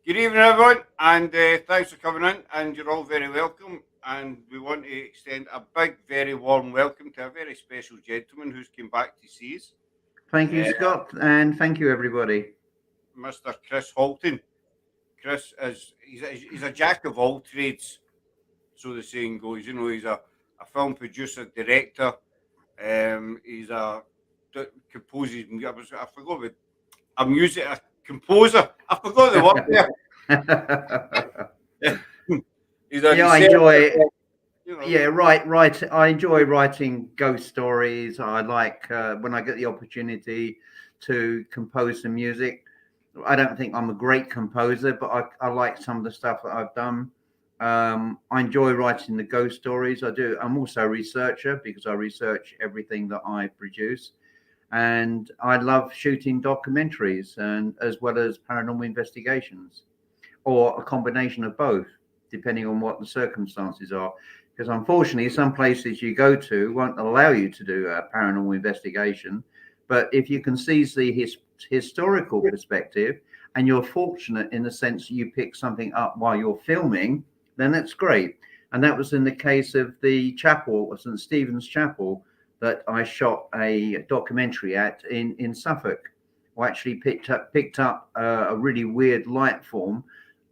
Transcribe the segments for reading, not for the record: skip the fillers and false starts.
Good evening, everyone, and thanks for coming in. And you're all very welcome. And we want to extend a big, very warm welcome to a very special gentleman who's come back to see us, Thank you, uh, Scott, and thank you, everybody. Mr. Chris Halton. Chris is he's a jack of all trades, so the saying goes. You know, he's a film producer, director. He's a composes. I forgot about a music a composer. I forgot the word there. He's a Yeah, I researcher. enjoy. You know. Yeah, right. I enjoy writing ghost stories. I like when I get the opportunity to compose some music. I don't think I'm a great composer, but I like some of the stuff that I've done. I enjoy writing the ghost stories. I do. I'm also a researcher because I research everything that I produce, and I love shooting documentaries and as well as paranormal investigations, or a combination of both, depending on what the circumstances are. Because unfortunately, some places you go to won't allow you to do a paranormal investigation. But if you can seize the historical perspective and you're fortunate in the sense that you pick something up while you're filming, then that's great. And that was in the case of the chapel, St. Stephen's Chapel, that I shot a documentary at in Suffolk. I actually picked up a really weird light form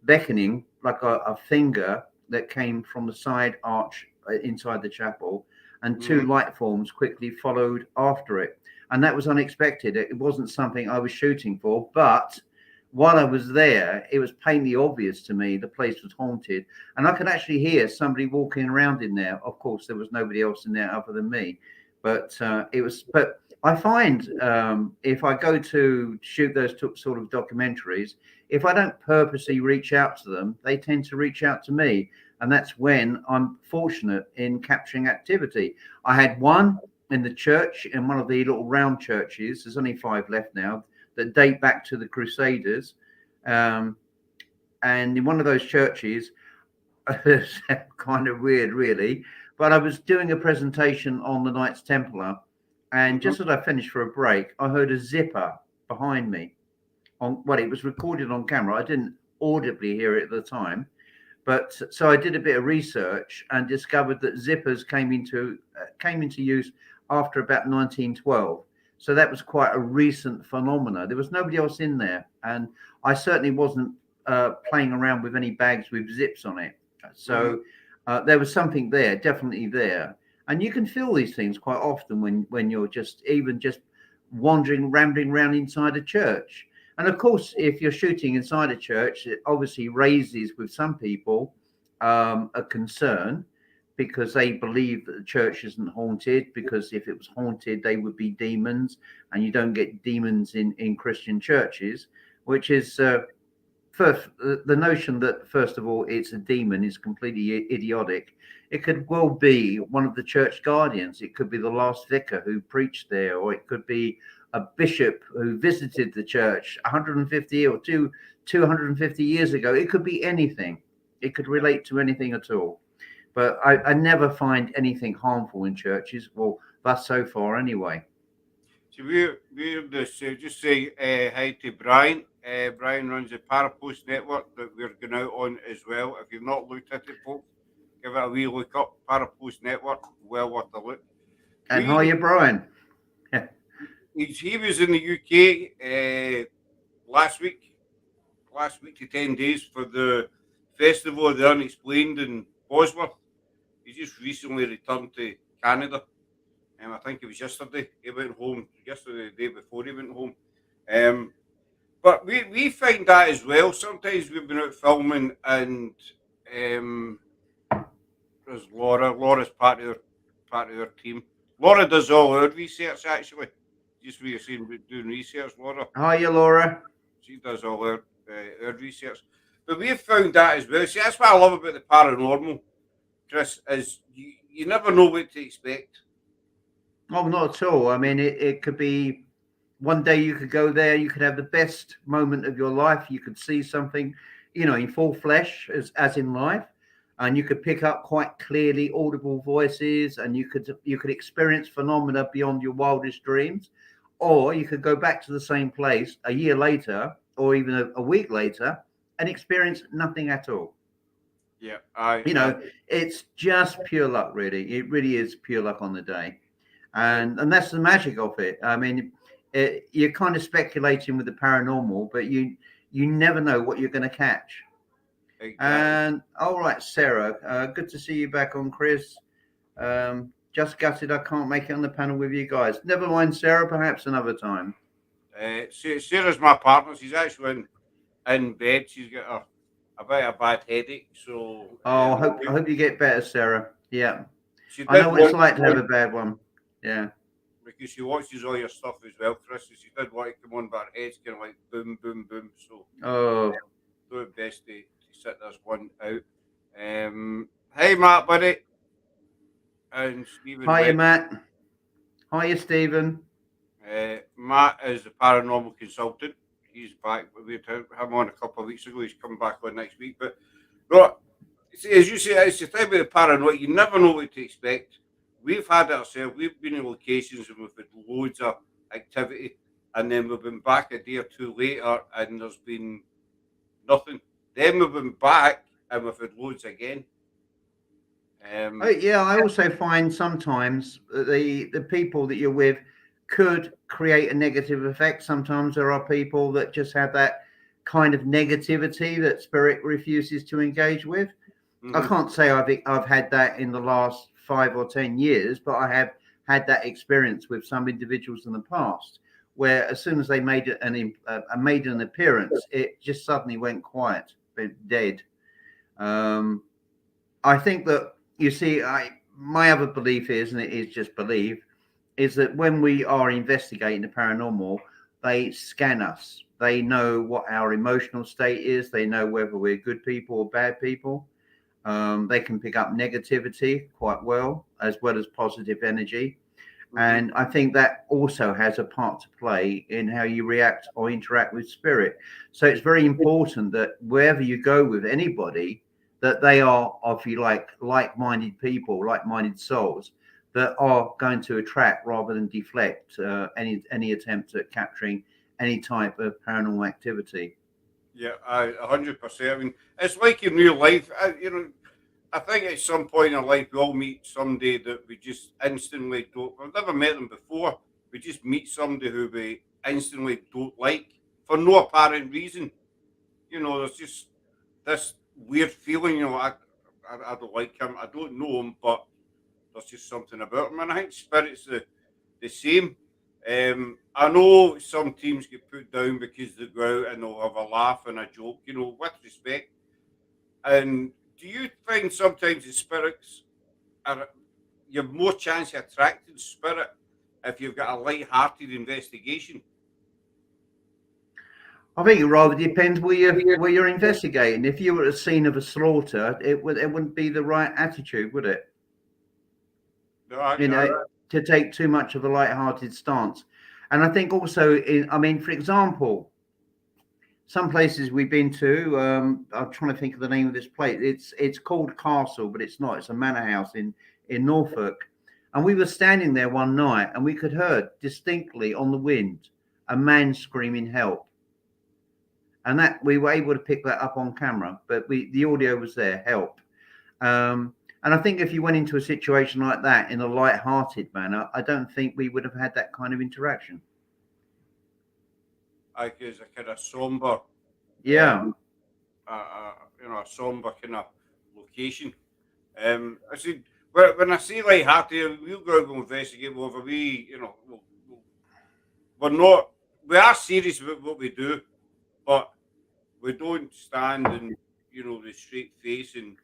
beckoning like a finger that came from the side arch inside the chapel, and two Mhm. light forms quickly followed after it. And that was unexpected. It wasn't something I was shooting for, but while I was there, it was plainly obvious to me the place was haunted, and I could actually hear somebody walking around in there. Of course, there was nobody else in there other than me, but it was. But I find if I go to shoot those sort of documentaries, if I don't purposely reach out to them, they tend to reach out to me. And that's when I'm fortunate in capturing activity. I had one in the church, in one of the little round churches. There's only five left now that date back to the Crusaders. Um, and in one of those churches, it's kind of weird, really. But I was doing a presentation on the Knights Templar. And Mhm. just as I finished for a break, I heard a zipper behind me well, it was recorded on camera. I didn't audibly hear it at the time, but so I did a bit of research and discovered that zippers came into use after about 1912. So that was quite a recent phenomena. There was nobody else in there, and I certainly wasn't playing around with any bags with zips on it. Mhm. So there was something there, definitely there. And you can feel these things quite often when you're just wandering, rambling around inside a church. And of course, if you're shooting inside a church, it obviously raises with some people a concern because they believe that the church isn't haunted. Because if it was haunted, they would be demons, and you don't get demons in Christian churches, which is first the notion that first of all it's a demon is completely idiotic. It could well be one of the church guardians. It could be the last vicar who preached there, or it could be a bishop who visited the church 150 or 250 years ago. It could be anything. It could Yeah. relate to anything at all. But I never find anything harmful in churches. Well, that's so far anyway. So we're this. Just say hi to Brian. Brian runs the Parapost network that we're going out on as well. If you've not looked at it, folks, give it a wee look up. Parapost network, well worth a look. And how are We you, Brian? he was in the UK last week, to 10 days for the Festival of the Unexplained in Bosworth. He just recently returned to Canada. I think it was yesterday he went home. Yesterday, the day before he went home. Um, but we find that as well. Sometimes we've been out filming, and um, there's Laura. Laura's part of their team. Laura does all our research actually. Just we are saying doing research. Laura, How are you, Laura? she does all our research. But we've found that as well. See, that's what I love about the paranormal, Chris. Is you never know what to expect. Oh, not at all. I mean, it could be one day you could go there, you could have the best moment of your life. You could see something, in full flesh, as in life, and you could pick up quite clearly audible voices, and you could experience phenomena beyond your wildest dreams. Or you could go back to the same place a year later, or even a week later, and experience nothing at all. Yeah, It's just pure luck, really. It really is pure luck on the day, and that's the magic of it. I mean, you're kind of speculating with the paranormal, but you never know what you're going to catch. exactly. And all right, Sarah, good to see you back on, Chris. Just gutted I can't make it on the panel with you guys. Never mind, Sarah. Perhaps another time. Sarah's my partner. She's actually in bed. She's got a bit of a bad headache, so Oh, I hope you get better, Sarah. Yeah, she I know did what it's want like to have a bad one. Yeah. because she watches all your stuff as well, Chris. So she did want to come on, but her head's kind of like boom, boom, boom. So Oh, do it best to sit this one out. Hey, Matt, buddy, and Stephen hiya, Webb. Matt. Hiya, Stephen. Matt is a paranormal consultant. He's back. We had him on a couple of weeks ago. He's coming back on next week. But no, see, as you say, it's the time with the paranoia. You never know what to expect. We've had it ourselves. We've been in locations and we've had loads of activity, and then we've been back a day or two later, and there's been nothing. Then we've been back, and we've had loads again. Yeah, I also find sometimes that the people that you're with could create a negative effect. Sometimes there are people that just have that kind of negativity that spirit refuses to engage with. I Mhm. can't say I've had that in the last 5 or 10 years, but I have had that experience with some individuals in the past, where as soon as they made an appearance, it just suddenly went quiet, dead. Um, I think that you see, my other belief is, and it is just belief, is that when we are investigating the paranormal, they scan us. They know what our emotional state is. They know whether we're good people or bad people. They can pick up negativity quite well as positive energy. Mhm. And I think that also has a part to play in how you react or interact with spirit. So it's very important that wherever you go with anybody, that they are, if you like-minded people, like-minded souls that are going to attract rather than deflect any attempt at capturing any type of paranormal activity. Yeah, 100%. I mean, it's like in real life. I think at some point in life we all meet somebody that we just instantly don't. We've never met them before. We just meet somebody who we instantly don't like for no apparent reason. There's just this weird feeling. I don't like him. I don't know him, but there's just something about him. And I think spirit's the same. I know some teams get put down because they go out and they'll have a laugh and a joke. With respect. And do you find sometimes the spirits are you have more chance of attracting spirit if you've got a light-hearted investigation? I think it rather depends where you're investigating. If you were at a scene of a slaughter, it wouldn't be the right attitude, would it? No, You know, to take too much of a light-hearted stance. And I think also, I mean, for example, some places we've been to, I'm trying to think of the name of this place. It's called Castle, but it's not. It's a manor house in Norfolk. And we were standing there one night, and we could hear distinctly on the wind a man screaming help. And that we were able to pick that up on camera, but the audio was there, help. And I think if you went into a situation like that in a light-hearted manner, I don't think we would have had that kind of interaction. I guess a kind of somber, Yeah. um, a somber kind of location. I said, when I say light-hearted, we'll go and investigate whether we're not, we are serious about what we do, but we don't stand in the straight face. And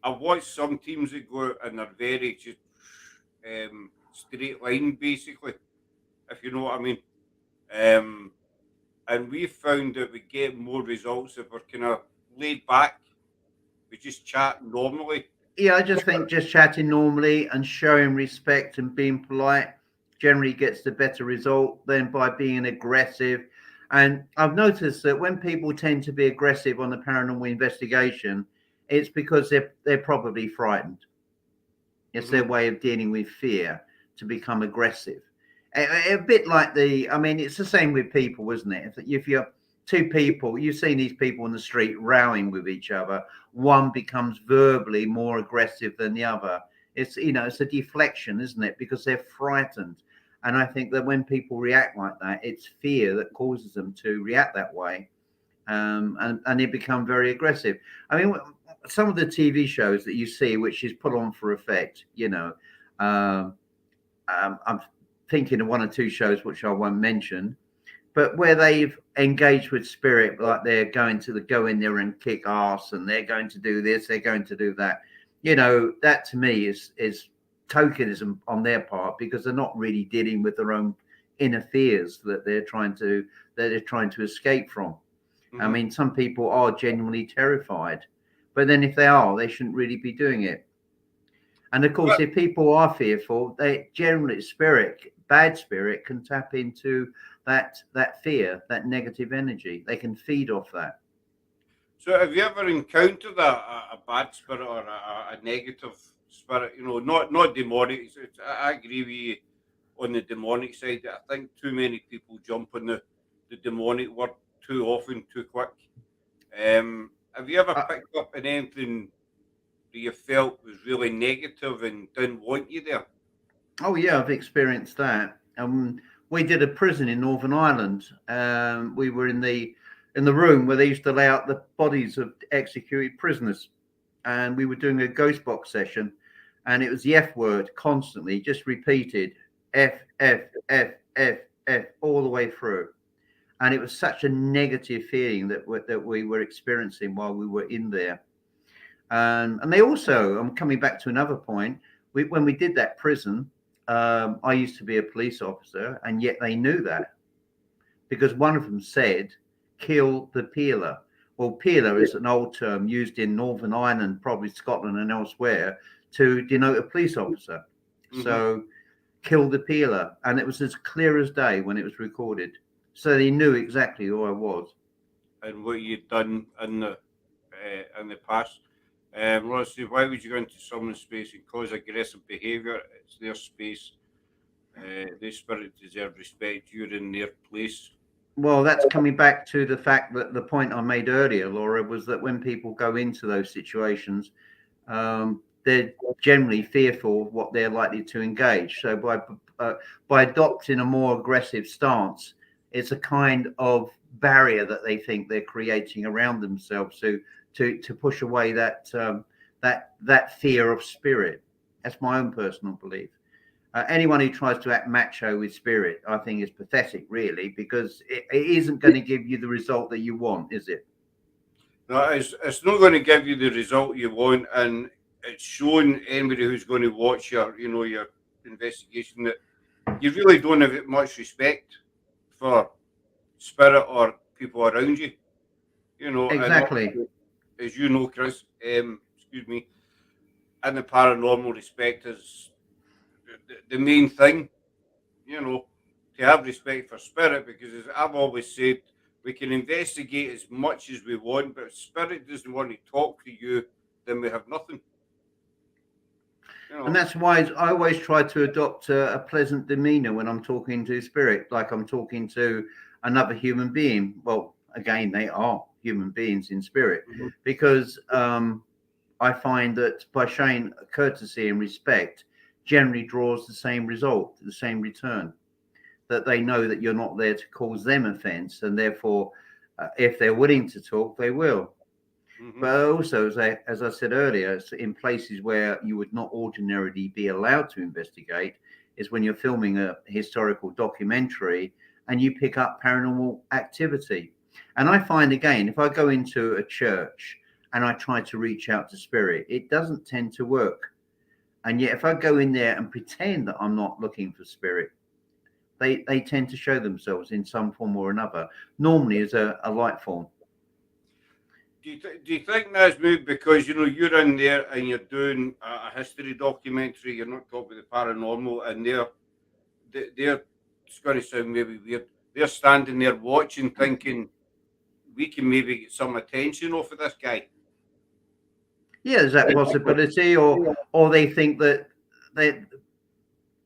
I've watched some teams that go out and they're very just straight line, basically, if you know what I mean. Um, and we found that we get more results if we're kind of laid back. We just chat normally. Yeah, I just think just chatting normally and showing respect and being polite generally gets the better result than by being aggressive. And I've noticed that when people tend to be aggressive on the paranormal investigation, it's because they're probably frightened. It's Hmm. their way of dealing with fear to become aggressive. A bit like I mean, it's the same with people, isn't it? If you're two people, you've seen these people in the street rowing with each other. One becomes verbally more aggressive than the other. It's, it's a deflection, isn't it? Because they're frightened. And I think that when people react like that, it's fear that causes them to react that way. And they become very aggressive. I mean, some of the TV shows that you see, which is put on for effect, um, I'm thinking of one or two shows which I won't mention, but where they've engaged with spirit, like they're going to go in there and kick ass, and they're going to do this, they're going to do that. That to me is tokenism on their part, because they're not really dealing with their own inner fears that they're trying to escape from. I Mm-hmm. mean, some people are genuinely terrified, but then if they are, they shouldn't really be doing it. And of course, But if people are fearful, they generally bad spirit can tap into that fear, that negative energy. They can feed off that. so, have you ever encountered a bad spirit or a negative spirit? Not demonic. I agree with you on the demonic side. I think too many people jump on the demonic word too often, too quick. Have you ever Uh, picked up on anything that you felt was really negative and didn't want you there? oh yeah, I've experienced that. We did a prison in Northern Ireland. We were in the room where they used to lay out the bodies of executed prisoners, and we were doing a ghost box session, and it was the F word constantly, just repeated, F F F F F all the way through. And it was such a negative feeling that we were experiencing while we were in there. And they also, I'm coming back to another point. When we did that prison, I used to be a police officer, and yet they knew that, because one of them said, "Kill the peeler." Well, peeler is an old term used in Northern Ireland, probably Scotland and elsewhere, to denote a police officer. Hmm. So, kill the peeler, and it was as clear as day when it was recorded. So they knew exactly who I was. And what you'd done in the past. Honestly, why would you go into someone's space and cause aggressive behaviour? It's their space. Their spirit deserve respect. You're in their place. Well, that's coming back to the fact that the point I made earlier, Laura, was that when people go into those situations, they're generally fearful of what they're likely to engage. So by adopting a more aggressive stance, it's a kind of barrier that they think they're creating around themselves to push away that fear of spirit. That's my own personal belief. Anyone who tries to act macho with spirit, I think, is pathetic, really, because it isn't going to give you the result that you want, is it? No, it's not going to give you the result you want, and it's showing anybody who's going to watch your investigation that you really don't have much respect for spirit or people around you. And Exactly. as you know, Chris, excuse me, and the paranormal respect is the main thing, to have respect for spirit, because as I've always said, we can investigate as much as we want, but if spirit doesn't want to talk to you, then we have nothing. You And know. that's why I always try to adopt a pleasant demeanor when I'm talking to spirit, like I'm talking to another human being. Well, again, they are human beings in spirit, Mhm. because I find that by showing courtesy and respect generally draws the same result, the same return. That they know that you're not there to cause them offense, and therefore, if they're willing to talk, they will. Mhm. But also, as I said earlier, it's in places where you would not ordinarily be allowed to investigate, is when you're filming a historical documentary and you pick up paranormal activity. And I find, again, if I go into a church and I try to reach out to spirit, it doesn't tend to work. And yet, if I go in there and pretend that I'm not looking for spirit, they tend to show themselves in some form or another, normally as a light form. Do you think that's maybe because you're in there and you're doing a history documentary? You're not talking about the paranormal, and they're it's going to sound maybe weird. They're standing there watching, thinking we can maybe get some attention off of this guy. Yeah, there's that possibility, or they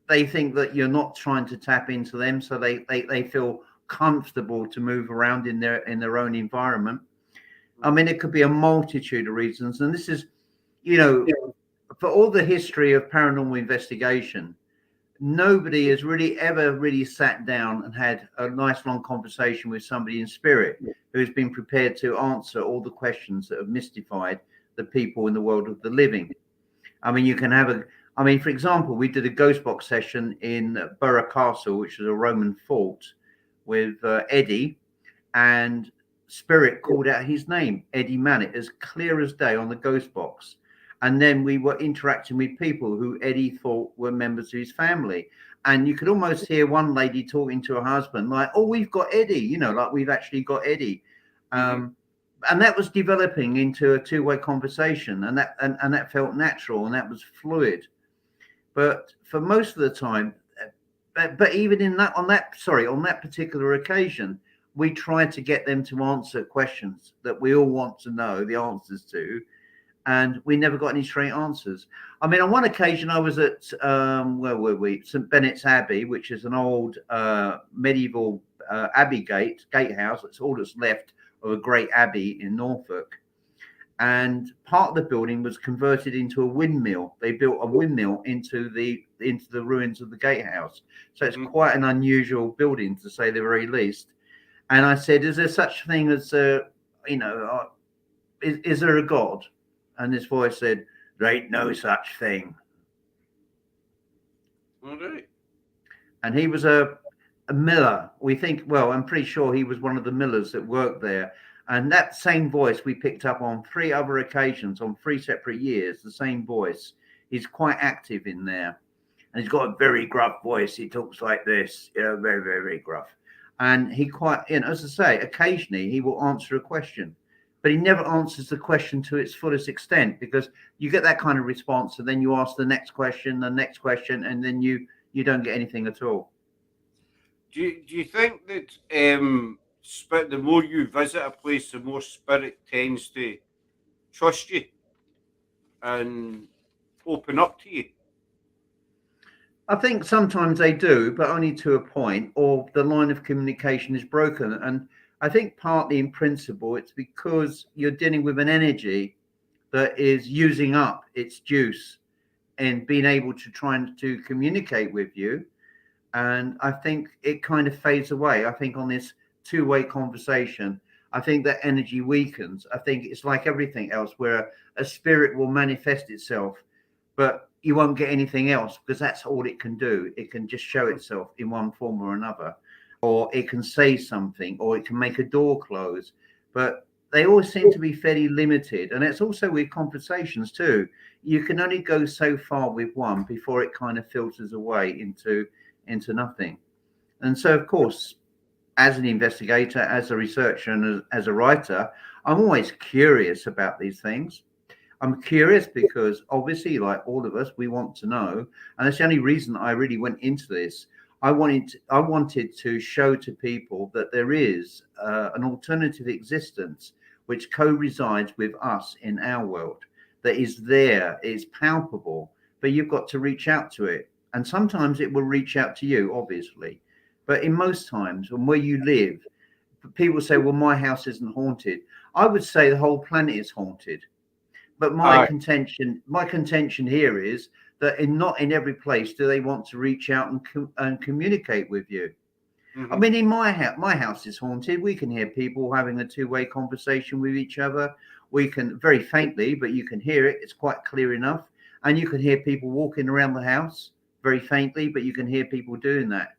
they think that you're not trying to tap into them, so they feel comfortable to move around in their own environment. I mean, it could be a multitude of reasons, and this is, you know, for all the history of paranormal investigation, nobody has really ever really sat down and had a nice long conversation with somebody in spirit who's been prepared to answer all the questions that have mystified the people in the world of the living. I mean, you can have I mean, for example, we did a ghost box session in Borough Castle, which is a Roman fort, with Eddie, and Spirit called out his name, Eddie Mannett, as clear as day on the ghost box. And then we were interacting with people who Eddie thought were members of his family. And you could almost hear one lady talking to her husband, like, "Oh, we've got Eddie," like we've actually got Eddie. And that was developing into a two-way conversation, and that felt natural and that was fluid. But for most of the time, but even in that on that particular occasion, we tried to get them to answer questions that we all want to know the answers to, and we never got any straight answers. I mean, on one occasion, I was at where were we? St Benet's Abbey, which is an old medieval abbey gatehouse. That's all that's left of a great abbey in Norfolk. And part of the building was converted into a windmill. They built a windmill into the ruins of the gatehouse. So it's quite an unusual building, to say the very least. And I said, "Is there such a thing as is there a God?" And this voice said, "There ain't no such thing." All right. And he was a miller. We think, well, I'm pretty sure he was one of the millers that worked there. And that same voice we picked up on 3 other occasions on 3 separate years, the same voice. He's quite active in there. And he's got a very gruff voice. He talks like this, very, very, very gruff. And he quite, as I say, occasionally he will answer a question, but he never answers the question to its fullest extent, because you get that kind of response and then you ask the next question, and then you don't get anything at all. Do you think that the more you visit a place, the more spirit tends to trust you and open up to you? I think sometimes they do, but only to a point, or the line of communication is broken. And I think partly in principle, it's because you're dealing with an energy that is using up its juice and being able to try and to communicate with you. And I think it kind of fades away. I think on this two-way conversation, I think that energy weakens. I think it's like everything else, where a spirit will manifest itself, but you won't get anything else, because that's all it can do. It can just show itself in one form or another, or it can say something, or it can make a door close. But they always seem to be fairly limited. And it's also with conversations too. You can only go so far with one before it kind of filters away into nothing. And so, of course, as an investigator, as a researcher, and as a writer, I'm always curious about these things. I'm curious because obviously, like all of us, we want to know. And that's the only reason I really went into this. I wanted to show to people that there is an alternative existence which co-resides with us in our world, that is there, is palpable, but you've got to reach out to it. And sometimes it will reach out to you, obviously. But in most times, and where you live, people say, "Well, my house isn't haunted." I would say the whole planet is haunted. But my contention here is that not in every place do they want to reach out and communicate with you. I mean, in my house is haunted. We can hear people having a two-way conversation with each other. We can, very faintly, but you can hear it. It's quite clear enough. And you can hear people walking around the house very faintly, but you can hear people doing that.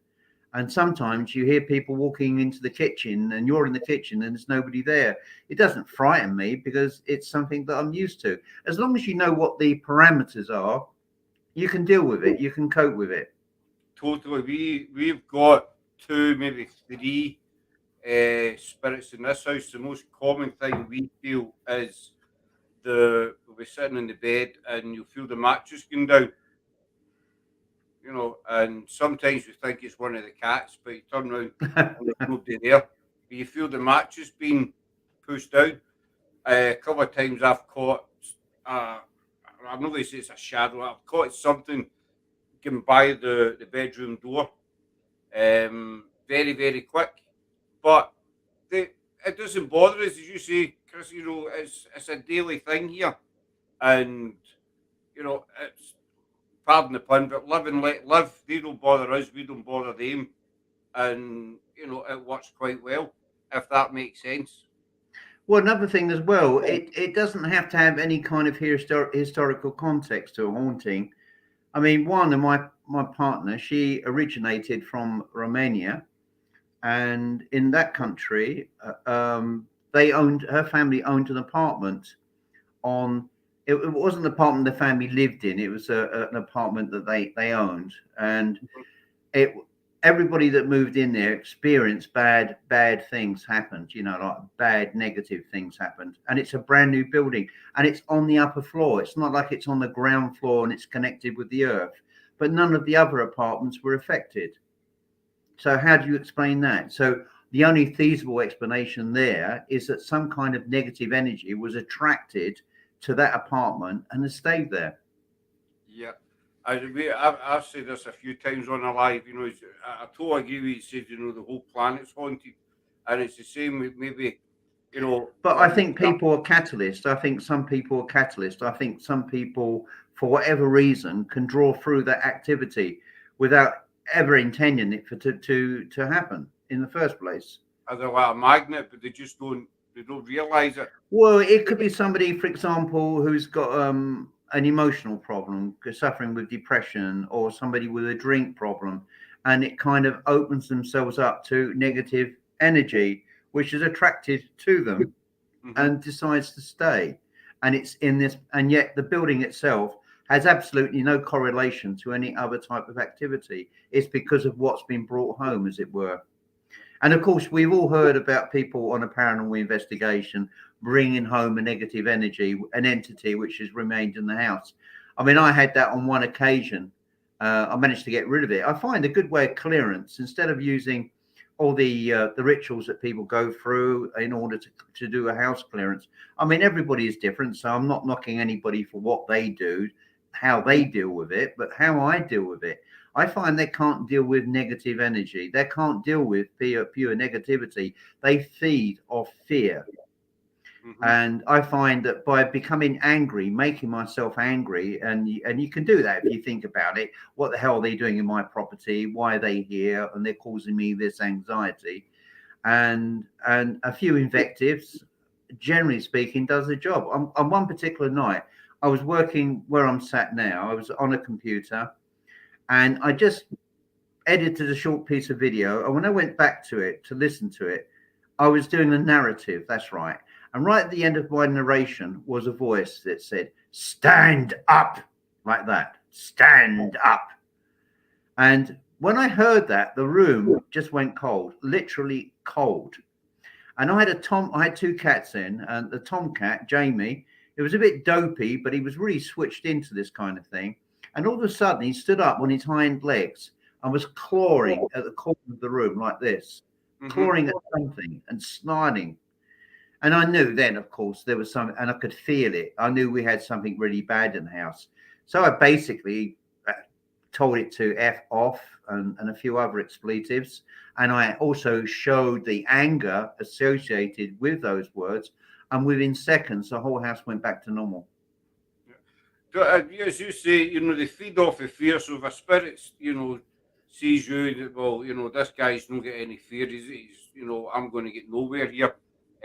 And sometimes you hear people walking into the kitchen, and you're in the kitchen and there's nobody there. It doesn't frighten me, because it's something that I'm used to. As long as you know what the parameters are, you can deal with it. You can cope with it. Totally. We've got 2, maybe 3 spirits in this house. The most common thing we feel is we'll be sitting in the bed and you'll feel the mattress going down. And sometimes we think it's one of the cats, but you turn around and there's nobody there. But you feel the mattress being pushed down. A couple of times I've caught, I'm not going to say it's a shadow, I've caught something going by the bedroom door very, very quick. but it doesn't bother us, as you say, Chris. It's a daily thing here, and it's, pardon the pun, but live and let live. They don't bother us, we don't bother them, and it works quite well, if that makes sense. Well, another thing as well, it doesn't have to have any kind of historical context to a haunting. I mean, one of my partner, she originated from Romania, and in that country, her family owned an apartment on. It wasn't an apartment the family lived in; it was an apartment that they owned, and it everybody that moved in there experienced bad things happened, like bad negative things happened. And it's a brand new building, and it's on the upper floor. It's not like it's on the ground floor and it's connected with the earth, but none of the other apartments were affected. So how do you explain that? So the only feasible explanation there is that some kind of negative energy was attracted to that apartment and has stayed there. Yeah. I've said this a few times on a live. I totally agree with you. Said the whole planet's haunted, and it's the same with maybe But I think people are catalysts. I think some people are catalysts. I think some people, for whatever reason, can draw through that activity without ever intending it to happen in the first place. they're like a magnet, but they don't realize it. Well, it could be somebody, for example, who's got an emotional problem, suffering with depression, or somebody with a drink problem, and it kind of opens themselves up to negative energy, which is attracted to them and decides to stay. And it's in this, and yet the building itself has absolutely no correlation to any other type of activity. It's because of what's been brought home, as it were. And of course, we've all heard about people on a paranormal investigation bringing home a negative energy, an entity which has remained in the house. I mean, I had that on one occasion. I managed to get rid of it. I find a good way of clearance, instead of using all the rituals that people go through in order to do a house clearance. I mean, everybody is different, so I'm not knocking anybody for what they do, how they deal with it, but how I deal with it. I find they can't deal with negative energy. They can't deal with pure negativity. They feed off fear. And I find that by becoming angry, making myself angry, and you can do that if you think about it. What the hell are they doing in my property? Why are they here? And they're causing me this anxiety. And a few invectives, generally speaking, does the job. On one particular night, I was working where I'm sat now. I was on a computer, and I just edited a short piece of video. And when I went back to it to listen to it, I was doing the narrative. That's right. And right at the end of my narration was a voice that said, "Stand up," like that. Stand up. And when I heard that, the room just went cold, literally cold. And I had two cats in, and the tomcat, Jamie, it was a bit dopey, but he was really switched into this kind of thing. And all of a sudden, he stood up on his hind legs and was clawing at the corner of the room like this, clawing at something and snarling. And I knew then, of course, there was something, and I could feel it. I knew we had something really bad in the house. So I basically told it to F off and a few other expletives. And I also showed the anger associated with those words. And within seconds, the whole house went back to normal. As you say, they feed off of fear. So if a spirit, sees you, well, this guy's not get any fear. He's I'm going to get nowhere here.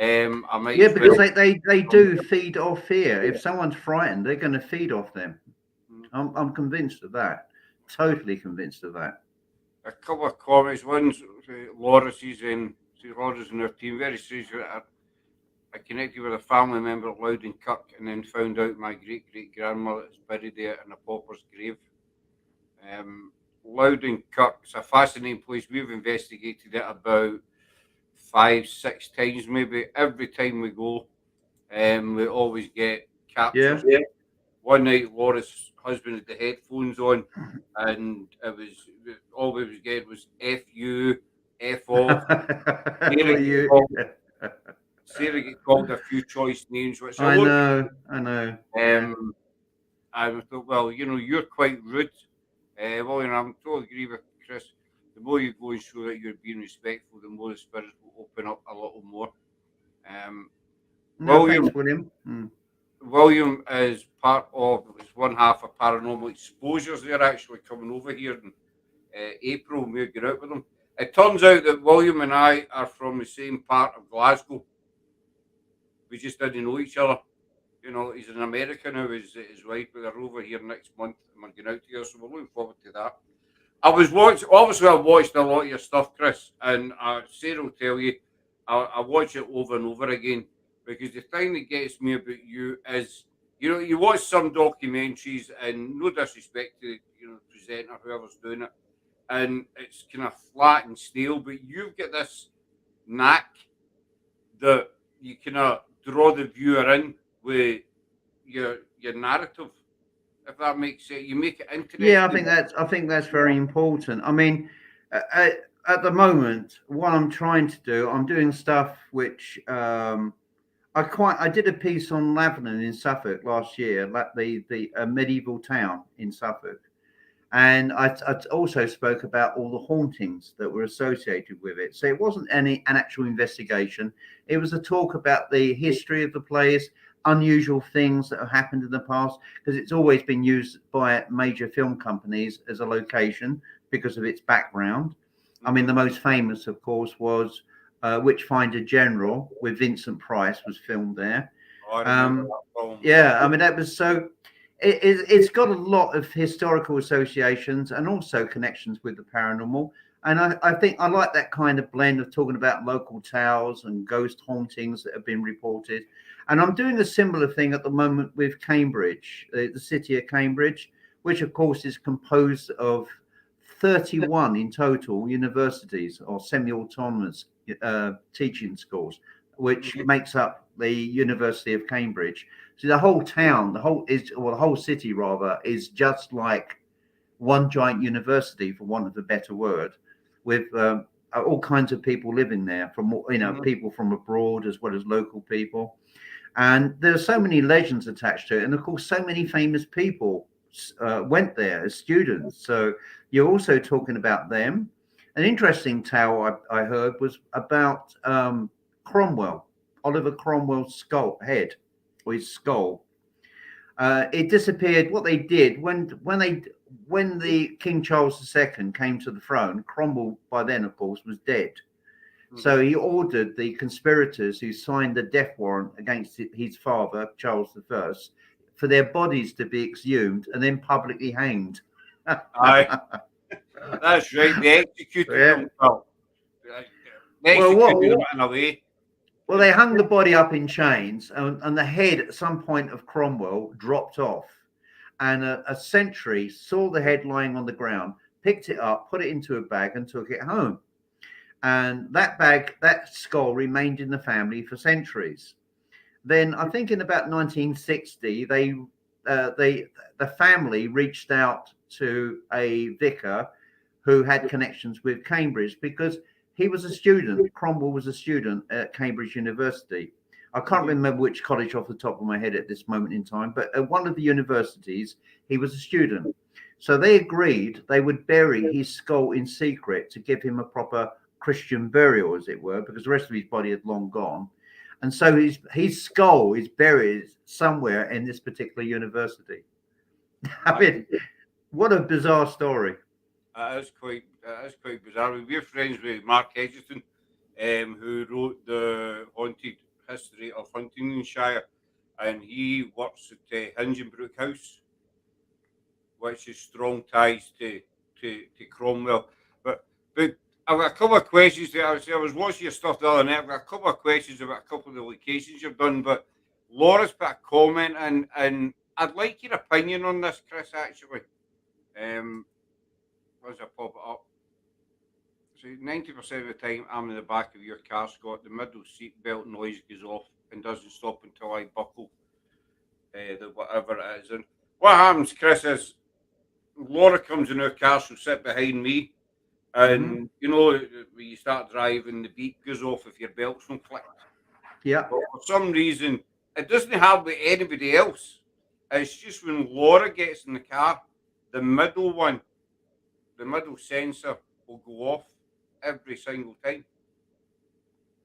I might. Yeah, because they do feed off fear. If someone's frightened, they're going to feed off them. I'm convinced of that. Totally convinced of that. A couple of comments. One's Laura says, Laura's in her team. Very strange. I connected with a family member at Loudon Kirk, and then found out my great grandmother is buried there in a pauper's grave. Loudon Kirk is a fascinating place. We've investigated it about 5-6 times, maybe. Every time we go, we always get captures. Yeah. One night, Laura's husband had the headphones on, and it was all we was getting was "F you, F off." Sarah get called a few choice names, which I know. I thought, well, you're quite rude. I'm totally agree with Chris. The more you go and show that you're being respectful, the more the spirits will open up a little more. Um, No, William thanks, William. Mm. William is part of it's one half of Paranormal Exposures. They're actually coming over here in April. We're going out with them. It turns out that William and I are from the same part of Glasgow. We just didn't know each other. He's in America now, his wife, but they're over here next month and we're going out together, so we're looking forward to that. Obviously, I watched a lot of your stuff, Chris, and Sarah will tell you, I watch it over and over again because the thing that gets me about you is, you watch some documentaries, and no disrespect to, the presenter, whoever's doing it, and it's kind of flat and stale, but you've got this knack that you kind of draw the viewer in with your narrative, if that makes sense. You make it interesting. Yeah, I think that's very important. I mean, at the moment, what I'm trying to do, I'm doing stuff which I did a piece on Lavernon in Suffolk last year, like the medieval town in Suffolk, and I also spoke about all the hauntings that were associated with it. So it wasn't an actual investigation; it was a talk about the history of the place, unusual things that have happened in the past, because it's always been used by major film companies as a location because of its background. I mean, the most famous, of course, was Witchfinder General with Vincent Price was filmed there. Oh, I remember that film. Yeah, I mean, that was so. It's got a lot of historical associations and also connections with the paranormal. And I think I like that kind of blend of talking about local tales and ghost hauntings that have been reported. And I'm doing a similar thing at the moment with Cambridge, the city of Cambridge, which of course is composed of 31 in total universities or semi-autonomous teaching schools, which makes up the University of Cambridge. So the whole town, the whole city rather, is just like one giant university, for want of a better word, with all kinds of people living there, from people from abroad as well as local people. And there are so many legends attached to it, and of course, so many famous people went there as students. So you're also talking about them. An interesting tale I heard was about Cromwell, Oliver Cromwell's head, or his skull. It disappeared. What they did when the King Charles II came to the throne, Cromwell by then, of course, was dead. So he ordered the conspirators who signed the death warrant against his father, Charles I, for their bodies to be exhumed and then publicly hanged. Aye, that's right. They executed them. Well, they Well, executed them in a way. Well, they hung the body up in chains, and the head at some point of Cromwell dropped off. And a sentry saw the head lying on the ground, picked it up, put it into a bag, and took it home. And that skull remained in the family for centuries. Then I think in about 1960, the family reached out to a vicar who had connections with Cambridge because he was a student. Cromwell was a student at Cambridge University. I can't remember which college off the top of my head at this moment in time, but at one of the universities, he was a student. So they agreed they would bury his skull in secret to give him a proper Christian burial, as it were, because the rest of his body had long gone. And so his skull is buried somewhere in this particular university. I mean, what a bizarre story. That is quite bizarre. We're friends with Mark Edgerton, who wrote the Haunted History of Huntingdonshire, and he works at Hingenbrook House, which is strong ties to Cromwell. But I've got a couple of questions there. I was watching your stuff the other night. I've got a couple of questions about a couple of the locations you've done. But Laura's put a comment in, and I'd like your opinion on this, Chris, actually. As I pop it up. So 90% of the time I'm in the back of your car, Scott. The middle seat belt noise goes off and doesn't stop until I buckle whatever it is. And what happens, Chris, is Laura comes in her car, she'll sit behind me. And when you start driving, the beep goes off if your belt's not clicked. Yeah. But for some reason, it doesn't happen with anybody else. It's just when Laura gets in the car, the middle sensor will go off every single time.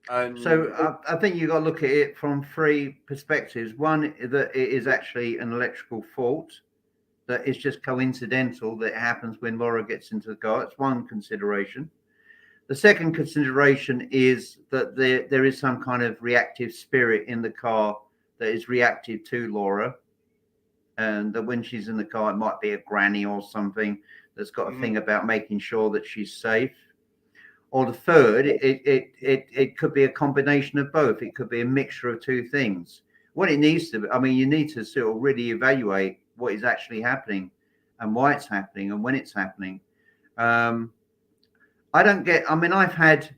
And So I think you've got to look at it from three perspectives. One, that it is actually an electrical fault, that is just coincidental that it happens when Laura gets into the car. It's one consideration. The second consideration is that there is some kind of reactive spirit in the car that is reactive to Laura, and that when she's in the car, it might be a granny or something that's got a mhm, thing about making sure that she's safe. Or the third, it could be a combination of both. It could be a mixture of two things. What it needs to, I mean, you need to sort of really evaluate what is actually happening and why it's happening and when it's happening. Um, I don't get, I mean, I've had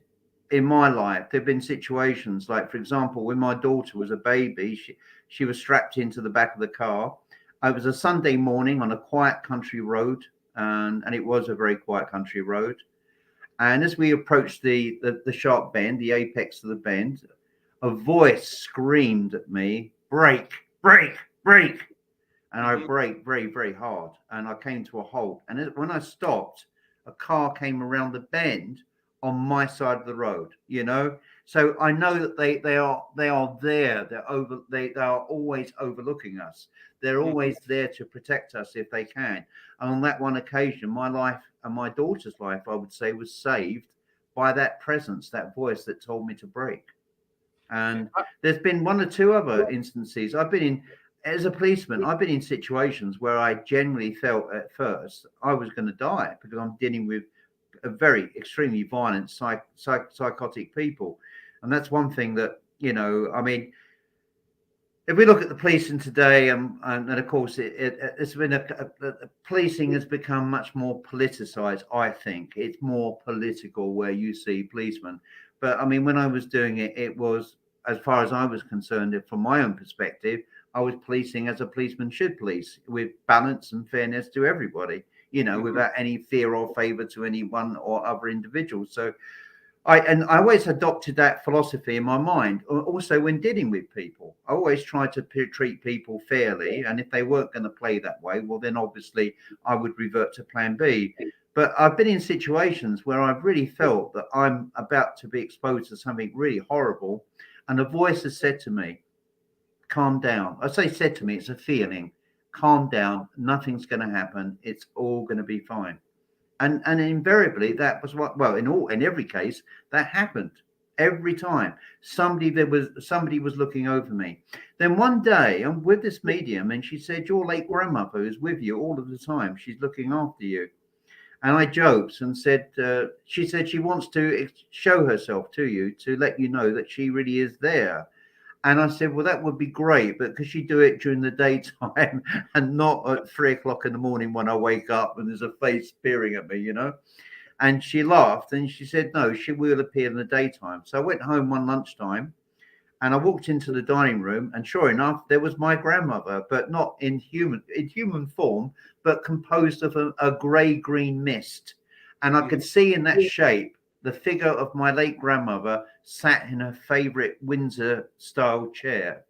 in my life, there have been situations like, for example, when my daughter was a baby, she was strapped into the back of the car. It was a Sunday morning on a quiet country road, and it was a very quiet country road. And as we approached the sharp bend, the apex of the bend, a voice screamed at me, "Brake, brake, brake." And I mhm, braked very, very hard. And I came to a halt. And when I stopped, a car came around the bend on my side of the road, you know. So I know that they are there. They are always overlooking us. They're mhm. always there to protect us if they can. And on that one occasion, my life and my daughter's life, I would say, was saved by that presence, that voice that told me to brake. And I- there's been one or two other instances. I've been in, as a policeman, I've been in situations where I genuinely felt at first I was going to die because I'm dealing with a very extremely violent psychotic people. And that's one thing that, you know, I mean, if we look at the policing today, and of course, it's been policing has become much more politicized. I think it's more political where you see policemen. But I mean, when I was doing it, it was, as far as I was concerned, from my own perspective, I was policing as a policeman should police, with balance and fairness to everybody. You know, mhm, without any fear or favor to any one or other individual. So I always adopted that philosophy in my mind. Also, when dealing with people, I always tried to treat people fairly, and if they weren't going to play that way, well, then obviously I would revert to Plan B. But I've been in situations where I've really felt that I'm about to be exposed to something really horrible, and a voice has said to me, "Calm down." I say said to me, it's a feeling. Calm down. Nothing's going to happen. It's all going to be fine. And invariably that was what, well, in every case that happened every time. Somebody was looking over me. Then one day I'm with this medium, and she said, "Your late grandmother is with you all of the time. She's looking after you." And I joked and said, she said she wants to show herself to you, to let you know that she really is there. And I said, "Well, that would be great, but could she do it during the daytime and not at 3 o'clock in the morning when I wake up and there's a face peering at me, you know?" And she laughed and she said, "No, she will appear in the daytime." So I went home one lunchtime and I walked into the dining room, and sure enough, there was my grandmother, but not in human form, but composed of a grey green mist. And I mhm, could see in that shape the figure of my late grandmother sat in her favorite Windsor style chair.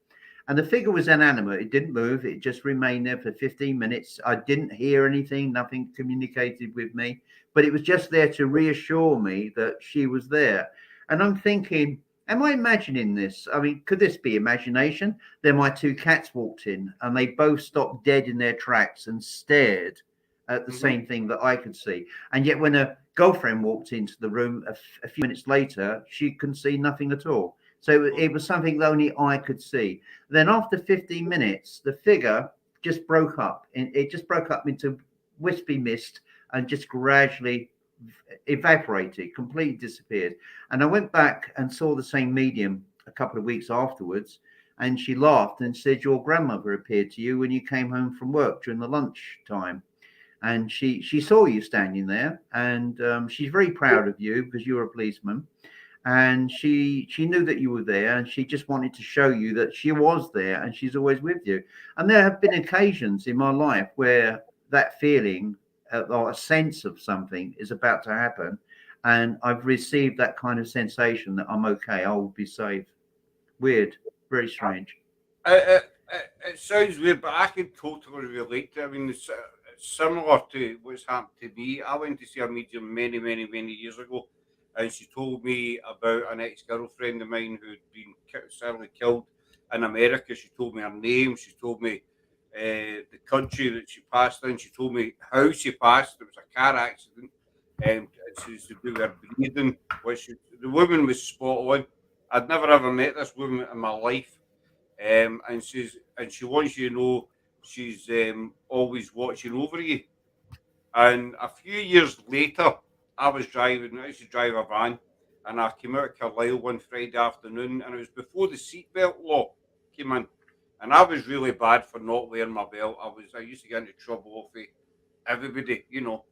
And the figure was inanimate. It didn't move. It just remained there for 15 minutes. I didn't hear anything. Nothing communicated with me, but it was just there to reassure me that she was there. And I'm thinking, am I imagining this? I mean, could this be imagination? Then my two cats walked in and they both stopped dead in their tracks and stared at the mhm, same thing that I could see. And yet, when a girlfriend walked into the room a few minutes later, she could see nothing at all. So it was something that only I could see. Then after 15 minutes, the figure just broke up. It just broke up into wispy mist and just gradually evaporated, completely disappeared. And I went back and saw the same medium a couple of weeks afterwards. And she laughed and said, "Your grandmother appeared to you when you came home from work during the lunch time. And she saw you standing there, and she's very proud of you because you're a policeman, and she knew that you were there, and she just wanted to show you that she was there and she's always with you." And there have been occasions in my life where that feeling, or a sense of something is about to happen, and I've received that kind of sensation that I'm okay, I will be safe. Weird, very strange. It sounds weird, but I can totally relate to it. I mean, it's it's similar to what's happened to me. I went to see a medium many, many, many years ago, and she told me about an ex-girlfriend of mine who'd been sadly killed in America. She told me her name. She told me the country that she passed in. She told me how she passed. It was a car accident, and she's to do with her breathing. The woman was spot on. I'd never ever met this woman in my life, and she wants you to know she's always watching over you. And a few years later, I used to drive a van, and I came out of Carlisle one Friday afternoon, and it was before the seatbelt law came in. And I was really bad for not wearing my belt. I used to get into trouble off it. Everybody, you know.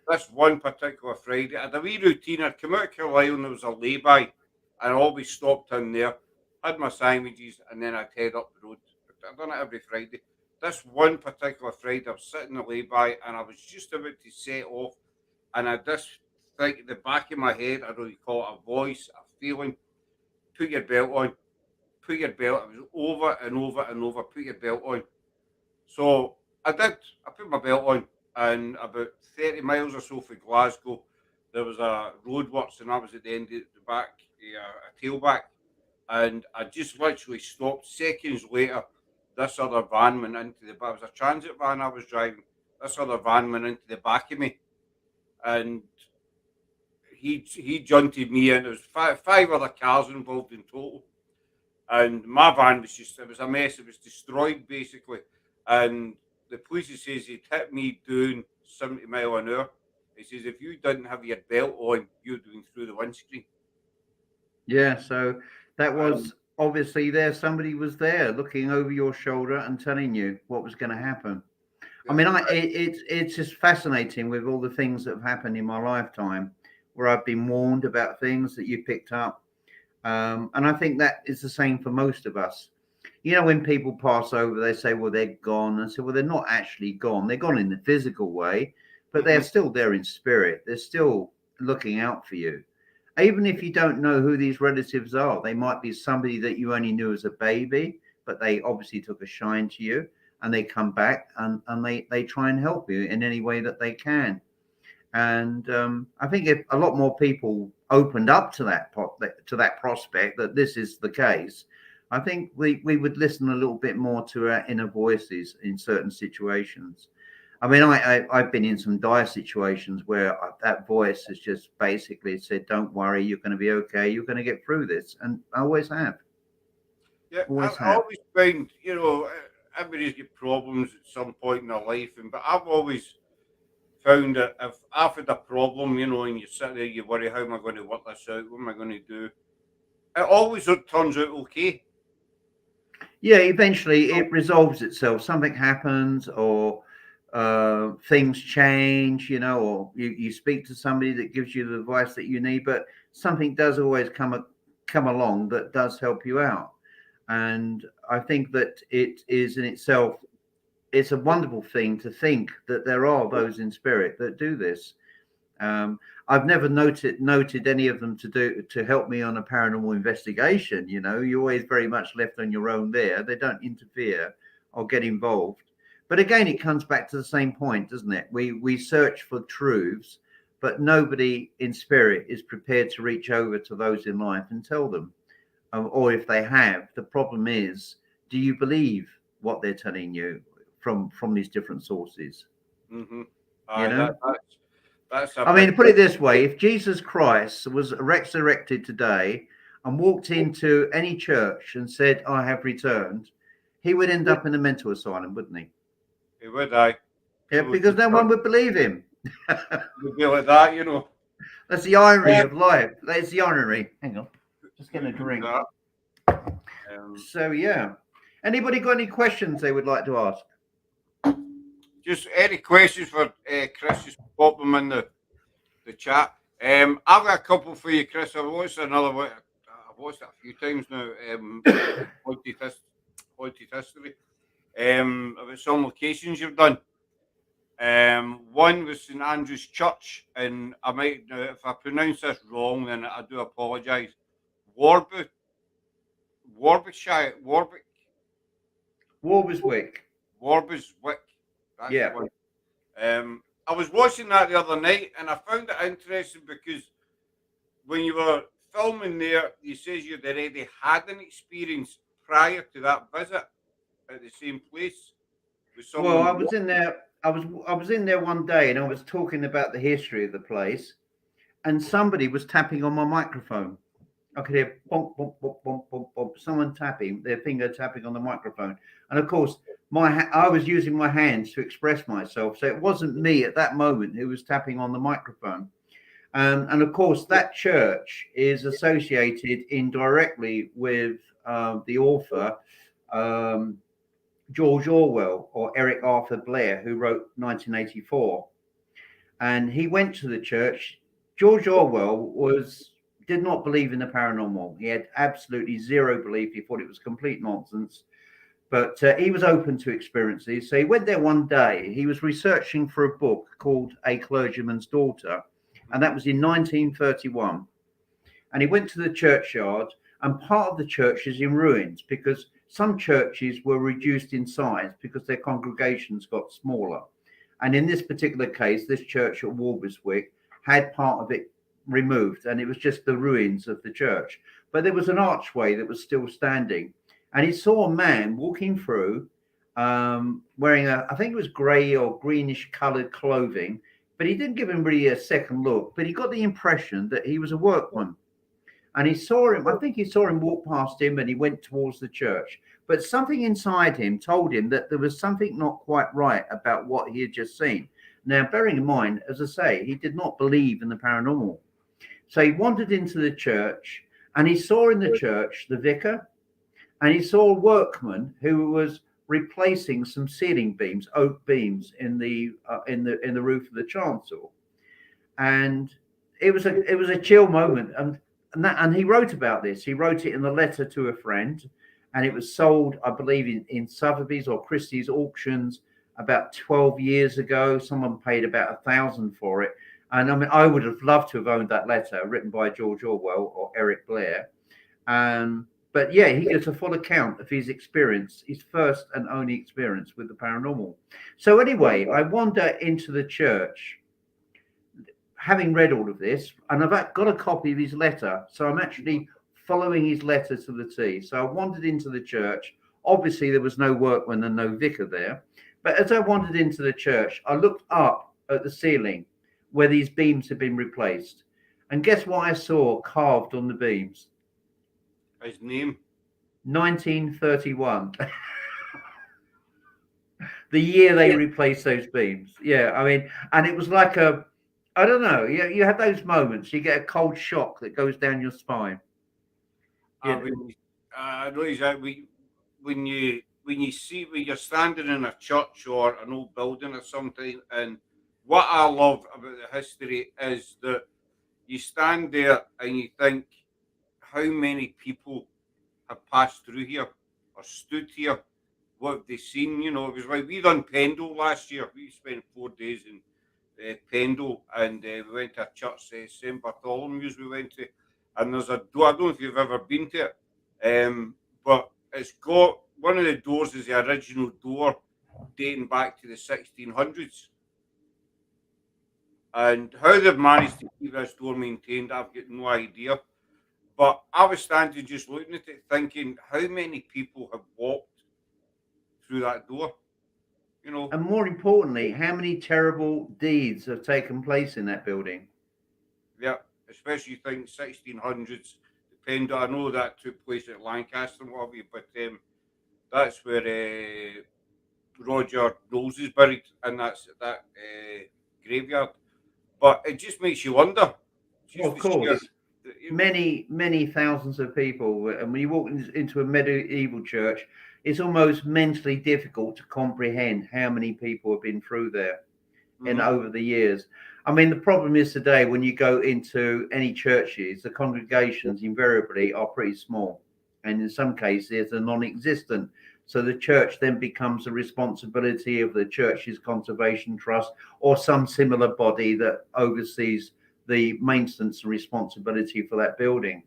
This one particular Friday, I had a wee routine. I'd come out of Carlisle and there was a lay-by, and I always stopped in there, had my sandwiches, and then I'd head up the road. I've done it every Friday. This one particular Friday, I was sitting in the lay-by, and I was just about to set off, and I just think at the back of my head, I don't call it a voice, a feeling, put your belt on, put your belt. It was over and over and over, put your belt on. So I did. I put my belt on, and about 30 miles or so from Glasgow, there was a roadworks, and I was at the end of the back, a tailback, and I just literally stopped. Seconds later, this other van went into the back. It was a transit van I was driving. This other van went into the back of me, and he junted me in. There was five other cars involved in total, and my van was it was a mess. It was destroyed basically, and the police says he hit me doing 70 mile an hour. He says if you didn't have your belt on, you'd been through the windscreen. Yeah, so that was obviously there. Somebody was there looking over your shoulder and telling you what was going to happen. I mean, it's just fascinating with all the things that have happened in my lifetime, where I've been warned about things that you picked up, and I think that is the same for most of us. You know, when people pass over, they say, "Well, they're gone," and so, well, they're not actually gone. They're gone in the physical way, but they're still there in spirit. They're still looking out for you. Even if you don't know who these relatives are, they might be somebody that you only knew as a baby, but they obviously took a shine to you, and they come back and they try and help you in any way that they can. And I think if a lot more people opened up to that prospect that this is the case, I think we would listen a little bit more to our inner voices in certain situations. I mean, I've been in some dire situations where that voice has just basically said, "Don't worry, you're going to be okay. You're going to get through this," and I always have. Yeah, Always I have. always find, everybody's got problems at some point in their life, but I've always found that if I've had a problem, and you sit there, you worry, how am I going to work this out? What am I going to do? It always turns out okay. Yeah, eventually it resolves itself. Something happens, or things change, or you speak to somebody that gives you the advice that you need, but something does always come along that does help you out. And I think that it is in itself, it's a wonderful thing to think that there are those in spirit that do this. I've never noted any of them to help me on a paranormal investigation. You're always very much left on your own there. They don't interfere or get involved. But again, it comes back to the same point, doesn't it? We search for truths, but nobody in spirit is prepared to reach over to those in life and tell them. Or if they have, the problem is, do you believe what they're telling you from these different sources? Mm-hmm. You know? That's a I mean, big. put it this way: if Jesus Christ was resurrected today and walked into any church and said, "I have returned," he would end up in a mental asylum, wouldn't he? It would, I. Yeah, because no one would believe him. Would be like that. That's the irony of life. That's the irony. Hang on, just getting a drink. So yeah, anybody got any questions they would like to ask? Just any questions for Chris? Just pop them in the chat. I've got a couple for you, Chris. I've watched another one. I've watched it a few times now. Haunted History. About some locations you've done. One was St Andrew's Church, and I might now, if I pronounce this wrong, then I do apologise. Warwickshire, Warberswick. Worbiswick. That's Yeah. the one. I was watching that the other night, and I found it interesting because when you were filming there, you says you'd already had an experience prior to that visit at the same place with Well, someone. I was in there. I was in there one day, and I was talking about the history of the place, and somebody was tapping on my microphone. I could hear bump, bump, bump, bump, bump, bump, someone tapping, their finger tapping on the microphone. And of course, I was using my hands to express myself. So it wasn't me at that moment who was tapping on the microphone. And of course, that church is associated indirectly with the author, um, George Orwell, or Eric Arthur Blair, who wrote 1984. And he went to the church. George Orwell did not believe in the paranormal. He had absolutely zero belief. He thought it was complete nonsense. But he was open to experiences. So he went there one day. He was researching for a book called A Clergyman's Daughter, and that was in 1931. And he went to the churchyard, and part of the church is in ruins because some churches were reduced in size because their congregations got smaller. And in this particular case, this church at Walberswick had part of it removed, and it was just the ruins of the church. But there was an archway that was still standing, and he saw a man walking through, wearing I think it was grey or greenish coloured clothing, but he didn't give him really a second look. But he got the impression that he was a workman. And he saw him, I think he saw him walk past him, and he went towards the church. But something inside him told him that there was something not quite right about what he had just seen. Now, bearing in mind, as I say, he did not believe in the paranormal. So he wandered into the church, and he saw in the church the vicar, and he saw a workman who was replacing some ceiling beams, oak beams, in the roof of the chancel. And it was a chill moment. And he wrote about this. He wrote it in a letter to a friend, and it was sold, I believe, in Sotheby's or Christie's auctions about 12 years ago. Someone paid about $1,000 for it. And I mean, I would have loved to have owned that letter written by George Orwell or Eric Blair. But yeah, he gives a full account of his experience, his first and only experience with the paranormal. So anyway, I wander into the church, having read all of this, and I've got a copy of his letter. So I'm actually following his letter to the T. So I wandered into the church. Obviously, there was no workman and no vicar there. But as I wandered into the church, I looked up at the ceiling where these beams had been replaced. And guess what I saw carved on the beams? His name? 1931. The year they replaced those beams. Yeah, I mean, and it was like I don't know. You have those moments. You get a cold shock that goes down your spine. I know exactly. When you're standing in a church or an old building or something, and what I love about the history is that you stand there and you think how many people have passed through here or stood here. What have they seen? You know, it was like we done Pendle last year. We spent 4 days in Pendle, and we went to a church, St. Bartholomew's. We went to, and there's a door. I don't know if you've ever been to it, but it's got one of the doors is the original door dating back to the 1600s. And how they've managed to keep this door maintained, I've got no idea. But I was standing just looking at it, thinking how many people have walked through that door. You know, and more importantly, how many terrible deeds have taken place in that building? Yeah, especially think 1600s. Depend. I know that took place at Lancaster and what have you, but that's where Roger Knowles is buried, and that's that graveyard. But it just makes you wonder. Well, of course, many thousands of people, and when you walk into a medieval church, it's almost mentally difficult to comprehend how many people have been through there in over the years. I mean, the problem is today when you go into any churches, the congregations invariably are pretty small, and in some cases they're non-existent. So the church then becomes the responsibility of the church's conservation trust or some similar body that oversees the maintenance and responsibility for that building.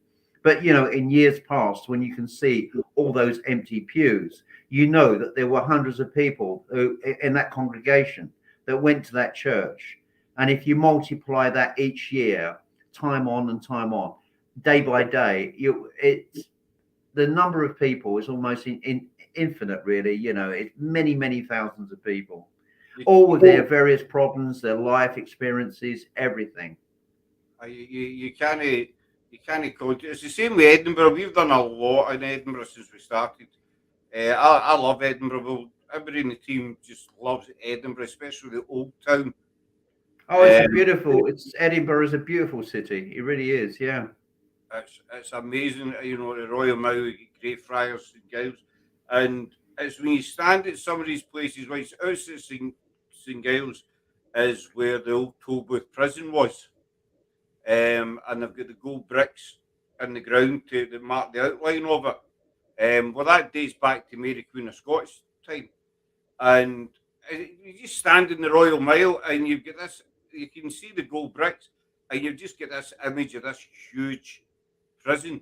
But in years past, when you can see all those empty pews, you know that there were hundreds of people in that congregation that went to that church. And if you multiply that each year, time on and time on, day by day, it's the number of people is almost infinite, really. It's many, many thousands of people, You, all you, with their various problems, their life experiences, everything. you can't go. It's the same with Edinburgh. We've done a lot in Edinburgh since we started. I love Edinburgh. Well, everybody in the team just loves Edinburgh, especially the old town. Oh, Um, it's Edinburgh is a beautiful city. It really is. Yeah. it's amazing. The Royal Mile, you get great friars and Giles, and it's when you stand at some of these places, right? It's outside St Giles is where the old Tollbooth prison was, and they've got the gold bricks in the ground to mark the outline of it. Well, that dates back to Mary Queen of Scots time, and you just stand in the Royal Mile, and you get this. You can see the gold bricks, and you just get this image of this huge prison.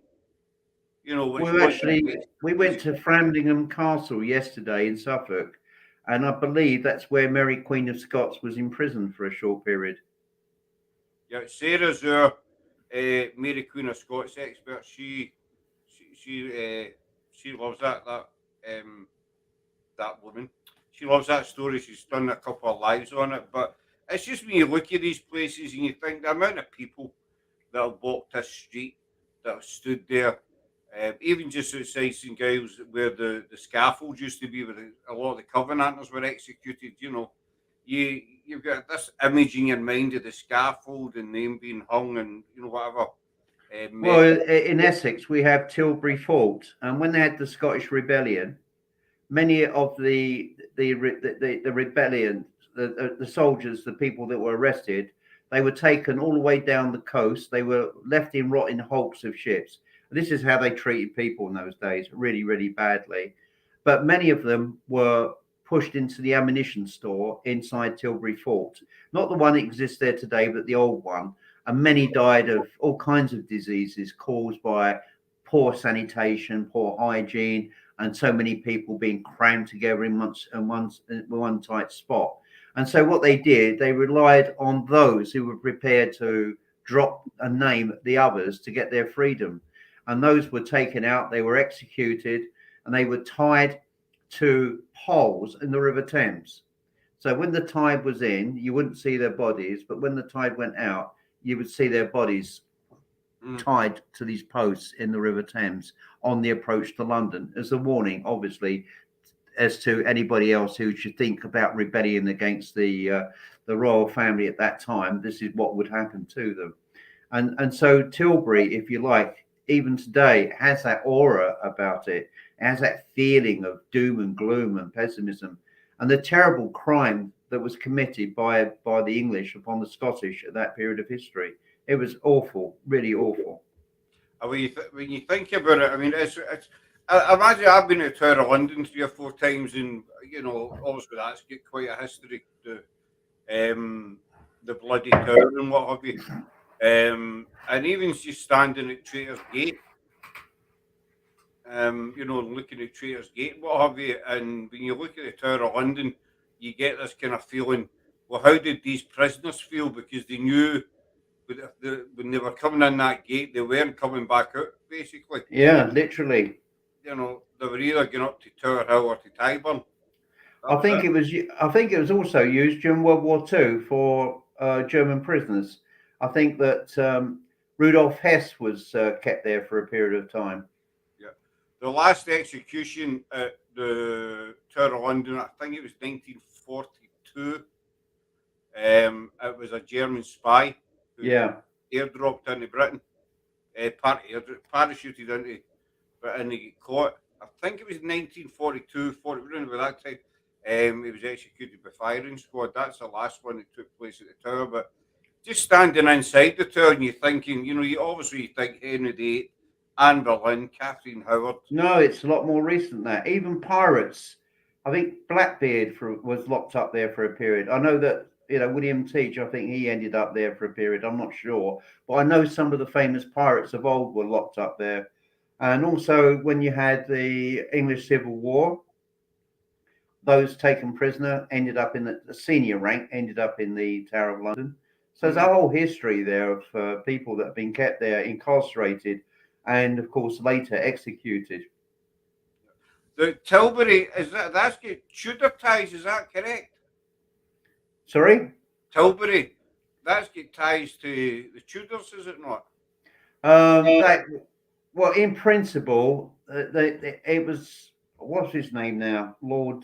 Which We've was actually we went crazy. to Framlingham Castle yesterday in Suffolk, and I believe that's where Mary Queen of Scots was imprisoned for a short period. Yeah, Sarah's our Mary Queen of Scots expert. She loves that woman. She loves that story. She's done a couple of lives on it. But it's just when you look at these places and you think the amount of people that have walked this street, that have stood there, even just outside St Giles, where the scaffold used to be, where a lot of the Covenanters were executed. You've got this image in your mind of the scaffold and them being hung and whatever. Well, Metal. in Essex, we have Tilbury Fort, and when they had the Scottish Rebellion, many of the rebellion, the soldiers, the people that were arrested, they were taken all the way down the coast. They were left in rotting hulks of ships. This is how they treated people in those days, really, really badly. But many of them were pushed into the ammunition store inside Tilbury Fort, not the one that exists there today, but the old one. And many died of all kinds of diseases caused by poor sanitation, poor hygiene, and so many people being crammed together in one tight spot. And so what they did, they relied on those who were prepared to drop and name the others to get their freedom. And those were taken out, they were executed, and they were tied to poles in the River Thames. So when the tide was in, you wouldn't see their bodies, but when the tide went out, you would see their bodies Mm. tied to these posts in the River Thames on the approach to London as a warning, obviously, as to anybody else who should think about rebellion against the royal family at that time. This is what would happen to them. And so Tilbury, if you like, even today has that aura about it. It has that feeling of doom and gloom and pessimism, and the terrible crime that was committed by the English upon the Scottish at that period of history. It was awful, really awful. When you think about it, I mean, I imagine I've been to the Tower of London 3 or 4 times, and obviously that's got quite a history. The bloody tower and what have you. And even just standing at Traitor's Gate, looking at Traitor's Gate, what have you, and when you look at the Tower of London, you get this kind of feeling. Well, how did these prisoners feel? Because they knew when they were coming in that gate, they weren't coming back out. Basically, Yeah, literally. they were either going up to Tower Hill or to Tyburn. That I was think it. it was. I think it was also used during World War II for German prisoners. I think that Rudolf Hess was kept there for a period of time. Yeah, the last execution at the Tower of London, I think it was 1942. It was a German spy who Yeah, airdropped into Britain, parachuted into Britain. He got caught. I think it was 1942, 40, around about that time. He was executed by firing squad. That's the last one that took place at the Tower. But just standing inside the Tower and you're thinking, you obviously think Henry VIII, Anne Boleyn, Catherine Howard. no, it's a lot more recent than that. Even pirates. I think Blackbeard was locked up there for a period. I know that William Teach, I think he ended up there for a period. I'm not sure, but I know some of the famous pirates of old were locked up there. And also, when you had the English Civil War, those taken prisoner ended up in the senior rank, ended up in the Tower of London. So there's Mhm. a whole history there of people that have been kept there, incarcerated, and of course later executed. The Tilbury is that's got Tudor ties. Is that correct? Sorry. Tilbury, that's got ties to the Tudors, is it not? That well, in principle, it was what's his name now, Lord.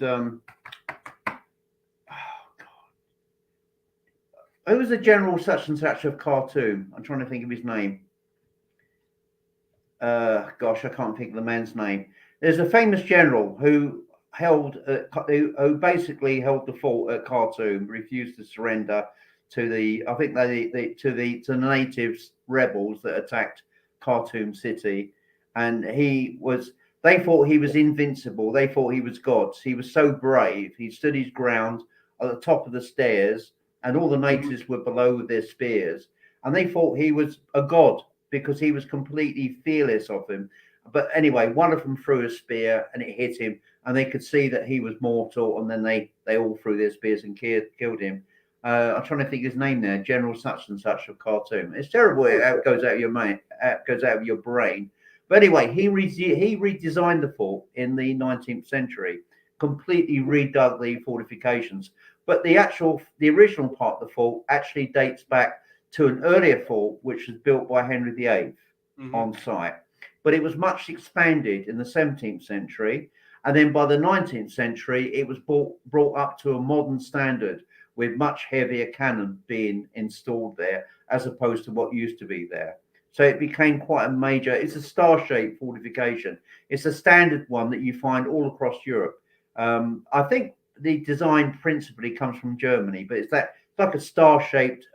Who was the general such and such of Khartoum? I'm trying to think of his name. Gosh, I can't think of the man's name. There's a famous general who who basically held the fort at Khartoum, refused to surrender to the, I think to the natives rebels that attacked Khartoum city, and they thought he was invincible. They thought he was God. He was so brave. He stood his ground at the top of the stairs, and all the Mhm. natives were below with their spears, and they thought he was a god because he was completely fearless of them. But anyway, one of them threw a spear and it hit him, and they could see that he was mortal. And then they all threw their spears and killed him. I'm trying to think his name there, General such and such of Khartoum. It's terrible how it goes out of your mind, goes out of your brain. But anyway, he redesigned the fort in the 19th century, completely redug the fortifications. But the original part of the fort actually dates back to an earlier fort which was built by Henry VIII Mhm. on site. But it was much expanded in the 17th century. And then by the 19th century, it was brought up to a modern standard with much heavier cannon being installed there as opposed to what used to be there. So it became quite a major, it's a star shaped fortification. It's a standard one that you find all across Europe. I think the design principally comes from Germany, but it's like a star shaped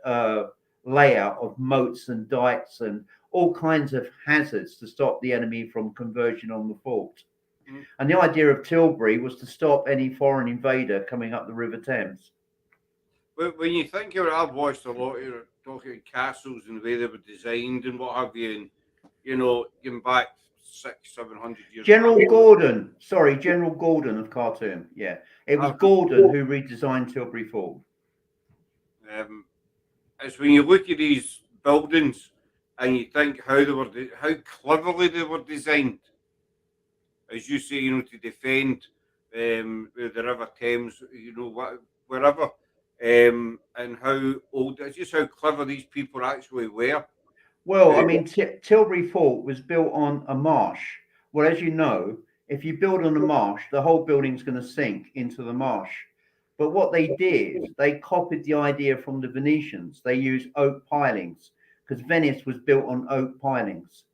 layout of moats and dikes and all kinds of hazards to stop the enemy from converging on the fort. Mhm. And the idea of Tilbury was to stop any foreign invader coming up the River Thames. But when you think of it, I've watched a lot of talking castles and the way they were designed and what have you, and going back 600, 700 years back. General Gordon of Khartoum. Yeah, it was I've, Gordon who redesigned Tilbury Fort. um, it's when you look at these buildings and you think how cleverly they were designed, as you say, to defend the River Thames, wherever, and how old, it's just how clever these people actually were. Well, I Uh, mean, Tilbury Fort was built on a marsh. Well, as you know, if you build on a marsh, the whole building's going to sink into the marsh. But what they did, they copied the idea from the Venetians. They used oak pilings because Venice was built on oak pilings.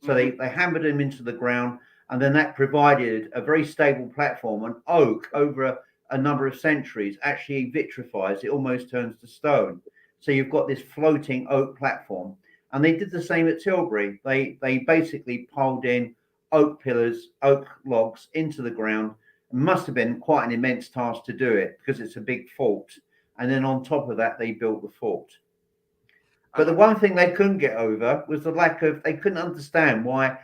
So mhm. they hammered them into the ground, and then that provided a very stable platform. And oak, over a number of centuries, actually vitrifies, it almost turns to stone. So you've got this floating oak platform, and they did the same at Tilbury. They basically piled in oak pillars, oak logs into the ground. It must have been quite an immense task to do it because it's a big fort. And then on top of that, they built the fort. But And the one thing they couldn't get over was the lack of, they couldn't understand why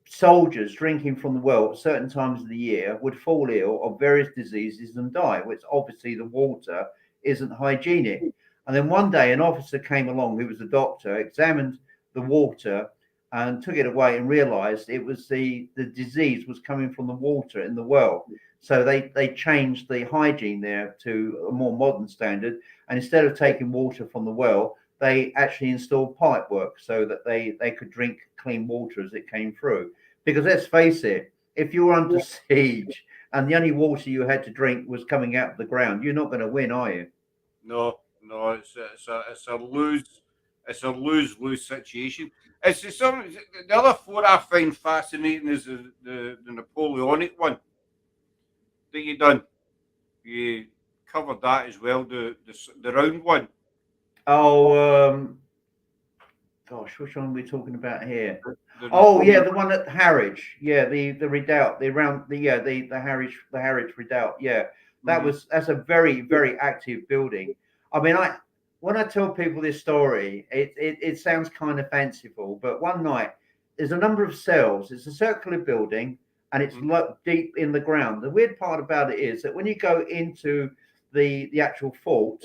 soldiers drinking from the well at certain times of the year would fall ill of various diseases and die, which obviously the water isn't hygienic. And then one day an officer came along who was a doctor, examined the water and took it away and realized it was the disease was coming from the water in the well. So they changed the hygiene there to a more modern standard. And instead of taking water from the well, they actually installed pipe work so that they could drink clean water as it came through. Because let's face it, if you're under siege and the only water you had to drink was coming out of the ground, you're not going to win, are you? no, no, it's a lose lose situation. It's just the other four I find fascinating is the Napoleonic one that you done. You covered that as well. The round one. Oh, gosh, which one are we talking about here? The Oh, yeah, Napoleon. the one at Harwich. Yeah, the redoubt, the round, the yeah, the Harwich redoubt. Yeah, Mhm. that's a very active building. I mean, when I tell people this story, it sounds kind of fanciful, but one night there's a number of cells. It's a circular building and it's deep in the ground. The weird part about it is that when you go into the actual fault,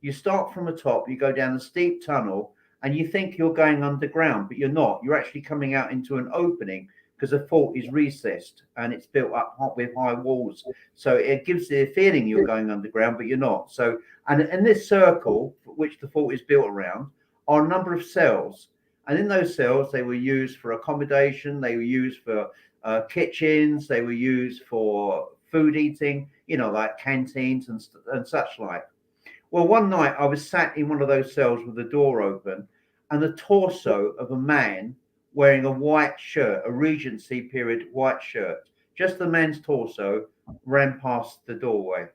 you start from the top, you go down a steep tunnel, and you think you're going underground, but you're not. You're actually coming out into an opening because the fault is recessed and it's built up with high walls. So it gives the feeling you're going underground, but you're not. So, and in this circle, which the fault is built around, are a number of cells. And in those cells, they were used for accommodation, they were used for kitchens, they were used for food eating, like canteens and such like. Well, one night I was sat in one of those cells with the door open, and the torso of a man wearing a white shirt, a Regency period white shirt, just the man's torso, ran past the doorway.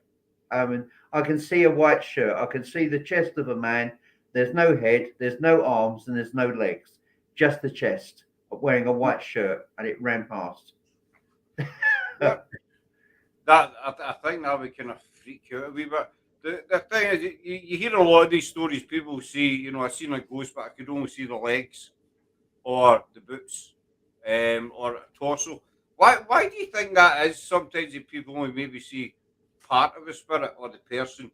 I can see a white shirt. I can see the chest of a man. There's no head, there's no arms, and there's no legs, just the chest, wearing a white shirt, and it ran past. Yeah. I think that would kind of freak you out a wee bit. The thing is, you hear a lot of these stories. People say, I seen a ghost, but I could only see the legs or the boots, or torso. Why do you think that is? Sometimes people only maybe see part of the spirit or the person.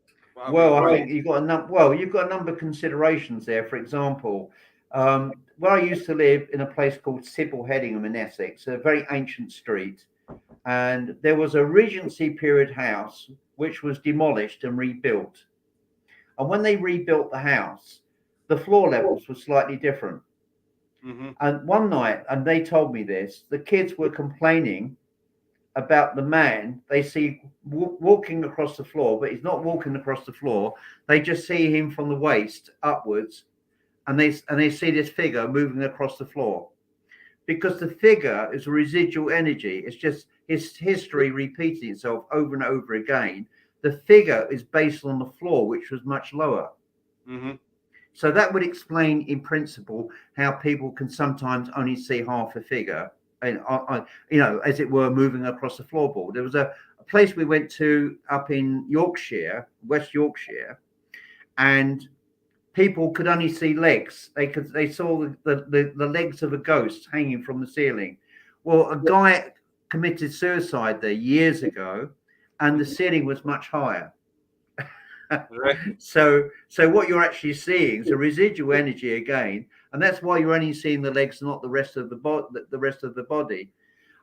Well, I think you've got a number of considerations there. For example, where I used to live in a place called Sybil Headingham in Essex, a very ancient street, and there was a Regency period house which was demolished and rebuilt. And when they rebuilt the house, the floor levels were slightly different. Mm-hmm. And one night, and they told me this, the kids were complaining about the man they see walking across the floor, but he's not walking across the floor. They just see him from the waist upwards, and they see this figure moving across the floor. Because the figure is a residual energy. It's just his history repeating itself over and over again. The figure is based on the floor, which was much lower. Mm-hmm. So that would explain, in principle, how people can sometimes only see half a figure, and as it were, moving across the floorboard. There was a place we went to up in Yorkshire, West Yorkshire, and people could only see legs. They saw the legs of a ghost hanging from the ceiling. Well, a guy committed suicide there years ago, and the ceiling was much higher. Right. So what you're actually seeing is a residual energy again, and that's why you're only seeing the legs, not the rest of the rest of the body.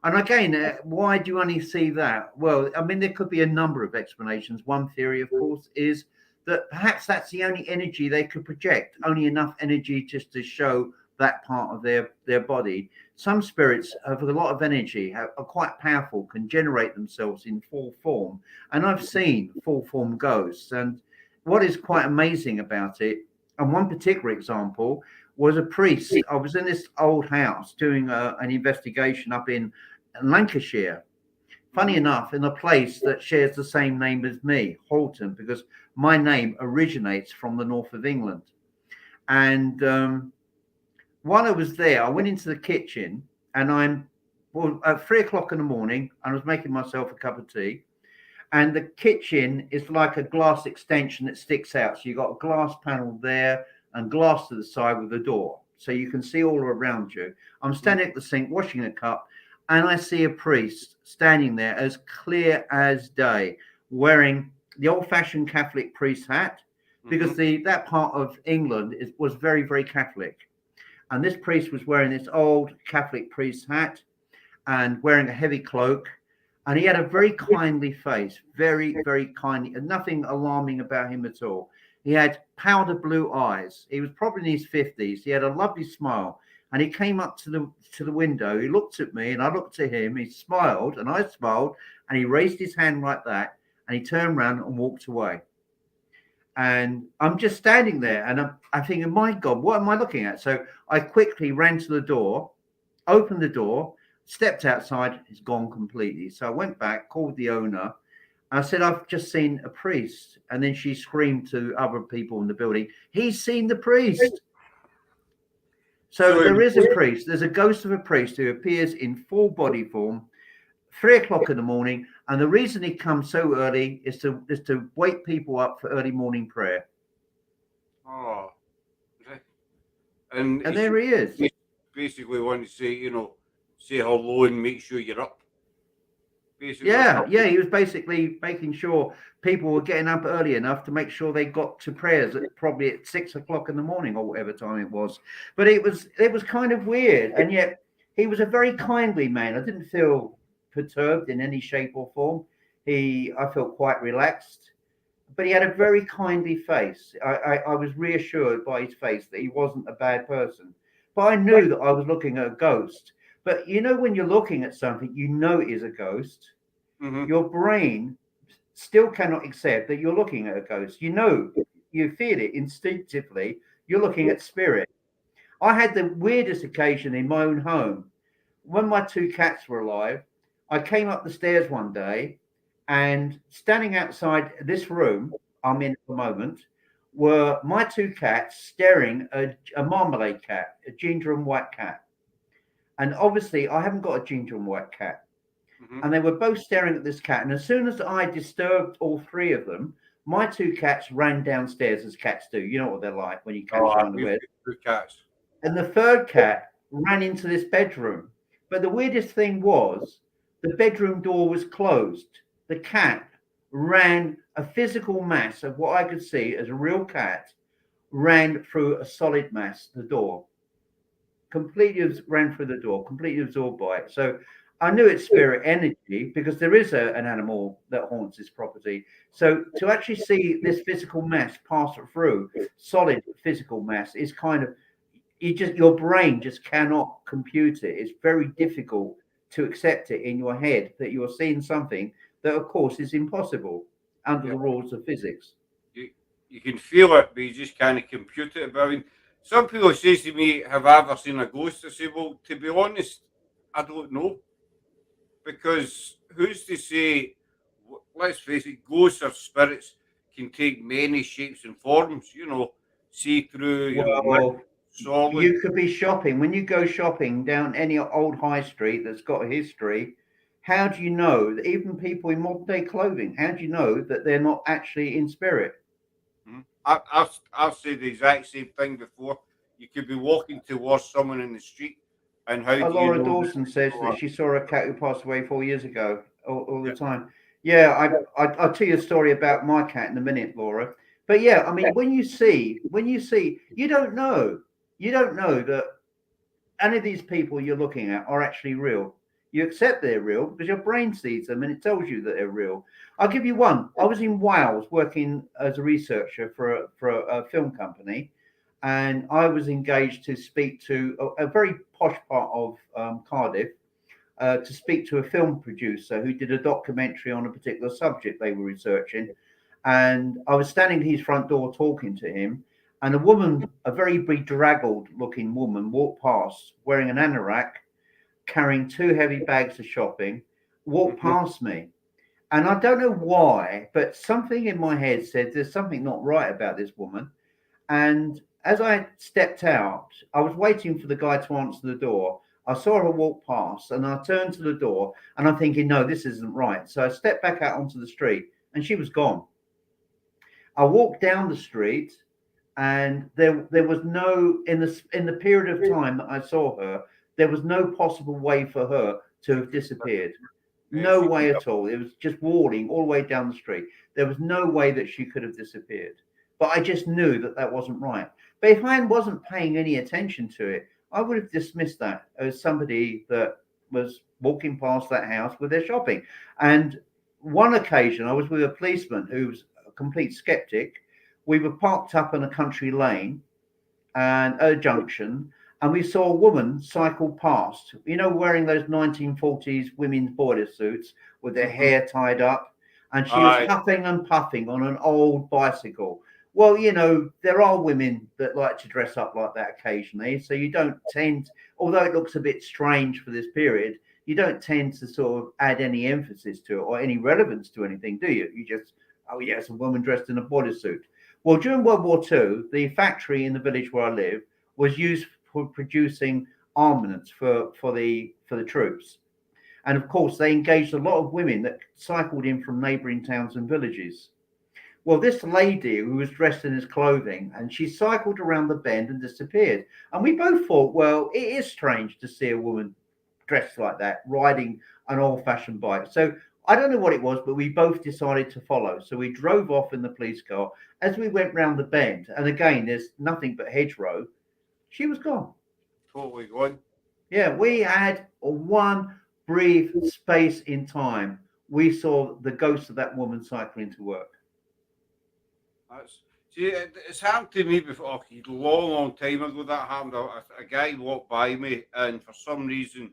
And again, why do you only see that? Well, I mean, there could be a number of explanations. One theory, of course, is that perhaps that's the only energy they could project, only enough energy just to show that part of their body. Some spirits have a lot of energy, are quite powerful, can generate themselves in full form. And I've seen full form ghosts. And what is quite amazing about it, and one particular example, was a priest. I was in this old house doing an investigation up in Lancashire. Funny enough, in a place that shares the same name as me, Halton, because my name originates from the north of England. And while I was there, I went into the kitchen, and at 3 o'clock in the morning, and I was making myself a cup of tea. And the kitchen is like a glass extension that sticks out. So you've got a glass panel there and glass to the side with a door. So you can see all around you. I'm standing at the sink washing a cup, and I see a priest standing there as clear as day, wearing the old-fashioned Catholic priest hat, because that part of England was very, very Catholic. And this priest was wearing this old Catholic priest hat and wearing a heavy cloak. And he had a very kindly face, very, very kindly, and nothing alarming about him at all. He had powder blue eyes. He was probably in his 50s. He had a lovely smile. And he came up to the window. He looked at me and I looked at him. He smiled and I smiled, and he raised his hand like that, and he turned around and walked away. And I'm just standing there, and I'm thinking, my God, what am I looking at? So I quickly ran to the door, opened the door, stepped outside. It's gone completely. So I went back, called the owner. I said, I've just seen a priest. And then she screamed to other people in the building, he's seen the priest. So there is a priest. There's a ghost of a priest who appears in full body form, 3 o'clock in the morning. And the reason he comes so early is to wake people up for early morning prayer. Oh, right. And And it's there he is. basically want to say, say hello and make sure you're up. Basically, or Yeah, something. yeah, he was basically making sure people were getting up early enough to make sure they got to prayers at probably at 6 o'clock in the morning or whatever time it was. But it was kind of weird, and yet he was a very kindly man. I didn't feel perturbed in any shape or form. I felt quite relaxed, but he had a very kindly face. I was reassured by his face that he wasn't a bad person. But I knew that I was looking at a ghost. But when you're looking at something, you know it is a ghost. Mm-hmm. Your brain still cannot accept that you're looking at a ghost. You feel it instinctively. You're looking at spirit. I had the weirdest occasion in my own home. When my two cats were alive, I came up the stairs one day and standing outside this room I'm in at the moment were my two cats staring at a marmalade cat, a ginger and white cat. And obviously, I haven't got a ginger and white cat. Mm-hmm. And they were both staring at this cat. And as soon as I disturbed all three of them, my two cats ran downstairs as cats do. You know what they're like when you catch them Oh, we've unaware. got two cats. And the third cat ran into this bedroom. But the weirdest thing was the bedroom door was closed. The cat ran a physical mass of what I could see as a real cat, ran through a solid mass, the door completely ran through the door, completely absorbed by it. So I knew it's spirit energy because there is an animal that haunts this property. So to actually see this physical mass pass through, solid physical mass, is kind of your brain just cannot compute it. It's very difficult to accept it in your head that you're seeing something that, of course, is impossible under Yeah, the rules of physics. you you can feel it, but you just can't compute it. But I mean, some people say to me, "Have I ever seen a ghost?" I say, "Well, to be honest, I don't know because who's to say?" Let's face it, ghosts or spirits can take many shapes and forms. See through. Well, Solid. you could be shopping. When you go shopping down any old high street that's got a history, how do you know that even people in modern day clothing, how do you know that they're not actually in spirit? Mhm. I've said the exact same thing before. You could be walking towards someone in the street, and how do you Laura know that Dawson says people that are? she saw a cat who passed away 4 years ago all the Yeah, time. Yeah, I'll tell you a story about my cat in a minute, Laura. But yeah, I mean, when you see, you don't know that any of these people you're looking at are actually real. You accept they're real because your brain sees them and it tells you that they're real. I'll give you one. I was in Wales working as a researcher for a film company, and I was engaged to speak to a very posh part of Cardiff. To speak to a film producer who did a documentary on a particular subject they were researching. And I was standing at his front door talking to him, and a woman, a very bedraggled looking woman, walked past wearing an anorak, carrying two heavy bags of shopping, walked hmm past me. And I don't know why, but something in my head said there's something not right about this woman. And as I stepped out, I was waiting for the guy to answer the door. I saw her walk past and I turned to the door and I'm thinking, no, this isn't right. So I stepped back out onto the street and she was gone. I walked down the street and there was no in the period of time that I saw her, there was no possible way for her to have disappeared. No she way at all. It was just walling all the way down the street. There was no way that she could have disappeared. But I just knew that that wasn't right. But if I wasn't paying any attention to it, I would have dismissed that as somebody that was walking past that house with their shopping. And one occasion, I was with a policeman who was a complete skeptic. We were parked up on a country lane and at a junction, and we saw a woman cycle past, wearing those 1940s women's boiler suits with their hmm hair tied up, and she was Aye, huffing and puffing on an old bicycle. Well, there are women that like to dress up like that occasionally, so you don't tend, although it looks a bit strange for this period, you don't tend to sort of add any emphasis to it or any relevance to anything, do you? You just, oh, yes, a woman dressed in a bodysuit. Well, during World War II, the factory in the village where I live was used for producing armaments for the troops. And of course, they engaged a lot of women that cycled in from neighboring towns and villages. Well, this lady who was dressed in his clothing, and she cycled around the bend and disappeared. And we both thought, well, it is strange to see a woman dressed like that riding an old-fashioned bike. So I don't know what it was, but we both decided to follow. So we drove off in the police car. As we went round the bend, and again, there's nothing but hedgerow, she was gone. Totally gone. Yeah, we had one brief space in time. We saw the ghost of that woman cycling to work. That's see, it's happened to me before. Okay, long, long time ago that happened. A guy walked by me, and for some reason,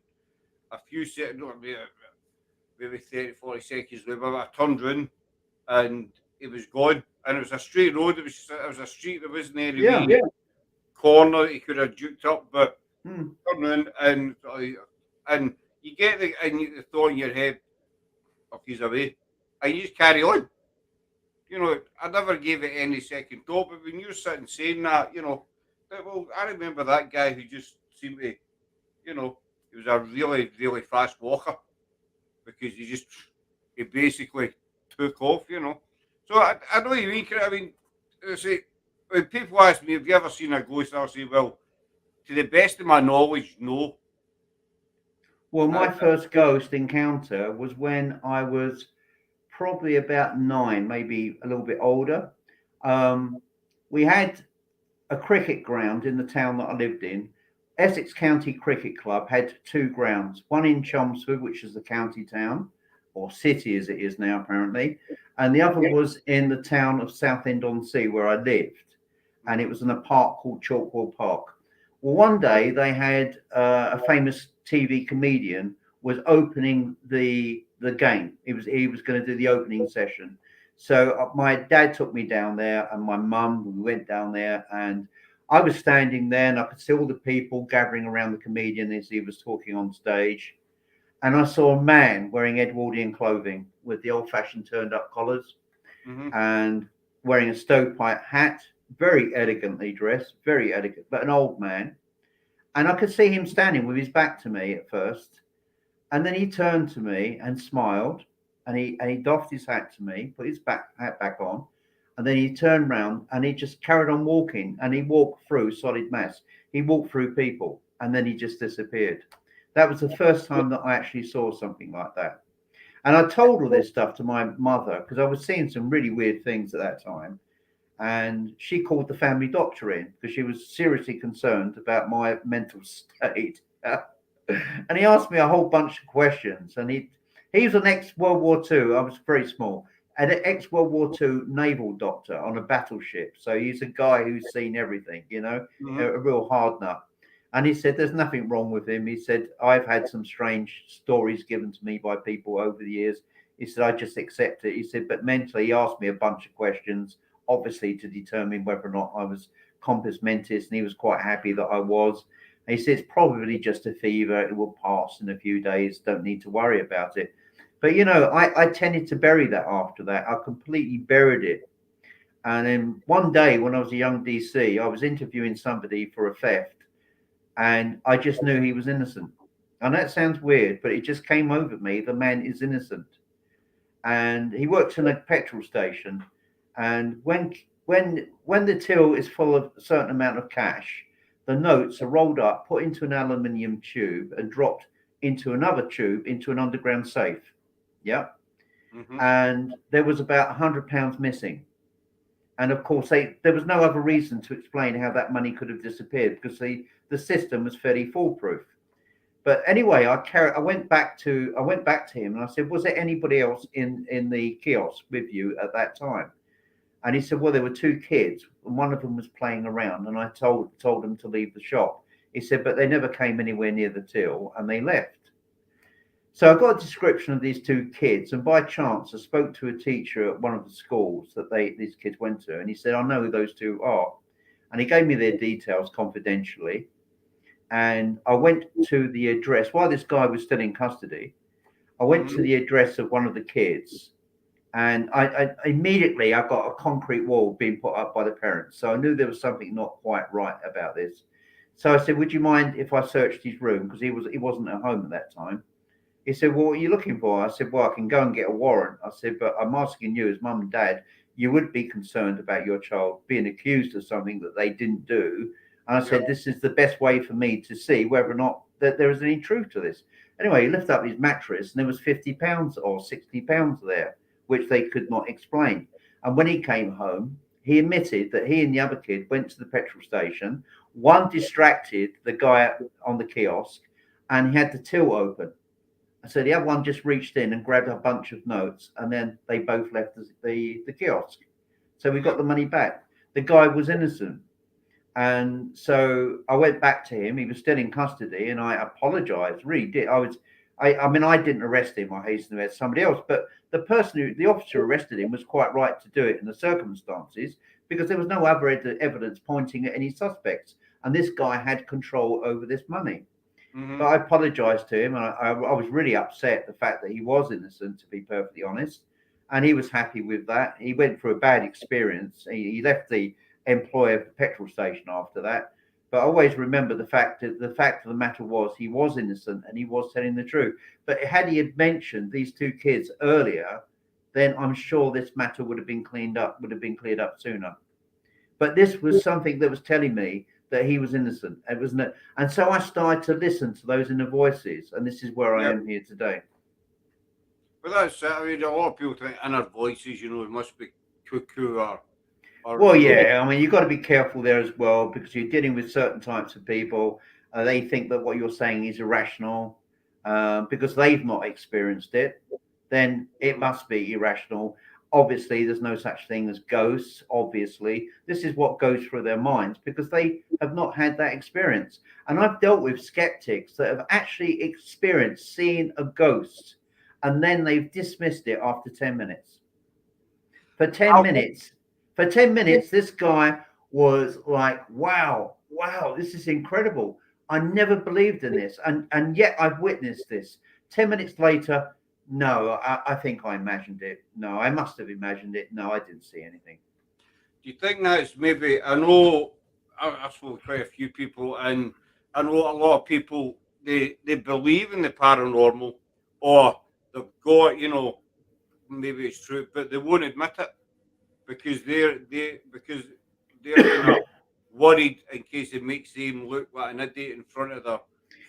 a few seconds, maybe 30, 40 seconds later, I turned round and it was gone. And it was a straight road. It was a street. There wasn't any Yeah. wee corner that he could have juked up, but Hmm. turned round and you get the thought in your head, "Oh, he's away," and you just carry on. I never gave it any second thought, but when you're sitting saying that, well, I remember that guy who just seemed to, he was a really, really fast walker because he basically took off. So I know what you mean. I mean, I say, when people ask me, have you ever seen a ghost? I'll say, well, to the best of my knowledge, no. Well, I, my first ghost encounter was when I was probably about 9, maybe a little bit older. Um, we had a cricket ground in the town that I lived in. Essex County Cricket Club had two grounds, one in Chelmsford, which is the county town, or city as it is now apparently, and the other was in the town of Southend-on-Sea where I lived, and it was in a park called Chalkwell Park. Well, one day they had a famous TV comedian was opening the game. He was going to do the opening session. So my dad took me down there, and my mum. We went down there, and I was standing there, and I could see all the people gathering around the comedian as he was talking on stage. And I saw a man wearing Edwardian clothing with the old-fashioned turned-up collars mm-hmm, and wearing a stovepipe hat, very elegantly dressed, very elegant, but an old man. And I could see him standing with his back to me at first, and then he turned to me and smiled, and he doffed his hat to me, put his hat back on, and then he turned round and he just carried on walking, and he walked through solid mass. He walked through people, and then he just disappeared. That was the first time that I actually saw something like that. And I told all this stuff to my mother because I was seeing some really weird things at that time. And she called the family doctor in because she was seriously concerned about my mental state. And he asked me a whole bunch of questions. And he was an ex World War II. I was very small. An ex World War II naval doctor on a battleship. So he's a guy who's seen everything, mm-hmm. a real hard nut. And he said, there's nothing wrong with him. He said, I've had some strange stories given to me by people over the years. He said, I just accept it. He said, but mentally, he asked me a bunch of questions, obviously to determine whether or not I was compos mentis. And he was quite happy that I was. And he said, it's probably just a fever. It will pass in a few days. Don't need to worry about it. But, I tended to bury that after that. I completely buried it. And then one day when I was a young DC, I was interviewing somebody for a theft. And I just knew he was innocent. And that sounds weird, but it just came over me. The man is innocent. And he works in a petrol station. And when the till is full of a certain amount of cash, the notes are rolled up, put into an aluminium tube, and dropped into another tube into an underground safe. Yeah. Mm-hmm. And there was about £100 missing. And of course, there was no other reason to explain how that money could have disappeared because the system was fairly foolproof. But anyway, I went back to him and I said, was there anybody else in the kiosk with you at that time? And he said, well, there were two kids, and one of them was playing around, and I told them to leave the shop. He said, but they never came anywhere near the till, and they left. So I got a description of these two kids, and by chance I spoke to a teacher at one of the schools that these kids went to, and he said, I know who those two are. And he gave me their details confidentially. And I went to the address while this guy was still in custody. I went to the address of one of the kids, and I immediately I got a concrete wall being put up by the parents. So I knew there was something not quite right about this. So I said, would you mind if I searched his room? Because he wasn't at home at that time. He said, well, what are you looking for? I said, well, I can go and get a warrant. I said, but I'm asking you as mum and dad, you would be concerned about your child being accused of something that they didn't do. And I Yeah. said, this is the best way for me to see whether or not that there is any truth to this. Anyway, he lifted up his mattress and there was £50 or £60 there, which they could not explain. And when he came home, he admitted that he and the other kid went to the petrol station. One distracted the guy on the kiosk and he had the till open. So the other one just reached in and grabbed a bunch of notes, and then they both left the kiosk. So we got the money back. The guy was innocent. And so I went back to him. He was still in custody, and I apologized. Really did. I mean, I didn't arrest him. I hastened to arrest somebody else. But the officer arrested him was quite right to do it in the circumstances because there was no other evidence pointing at any suspects. And this guy had control over this money. Hmm. But I apologized to him, and I was really upset the fact that he was innocent, to be perfectly honest. And he was happy with that. He went through a bad experience. He left the employer of the petrol station after that. But I always remember the fact of the matter was he was innocent and he was telling the truth. But had he had mentioned these two kids earlier, then I'm sure this matter would have been cleared up sooner. But this was something that was telling me that he was innocent. It was no, and so I started to listen to those inner voices, and this is where I Yeah. am here today. But that's it. I mean, a lot of people think inner voices, it must be cuckoo or Well, yeah, I mean, you've got to be careful there as well because you're dealing with certain types of people. They think that what you're saying is irrational because they've not experienced it. Then it must be irrational. Obviously, there's no such thing as ghosts. Obviously, this is what goes through their minds because they have not had that experience. And I've dealt with skeptics that have actually experienced seeing a ghost and then they've dismissed it after 10 minutes. For 10 I'll, minutes, for 10 minutes, this guy was like, wow, wow, this is incredible. I never believed in this. And yet I've witnessed this. 10 minutes later, no, I think I imagined it. No, I must have imagined it. No, I didn't see anything. do you think that's maybe? I know I've spoken to quite a few people, and I know a lot of people they believe in the paranormal, or they've got maybe it's true, but they won't admit it because they're kind of worried in case it makes them look like an idiot in front of their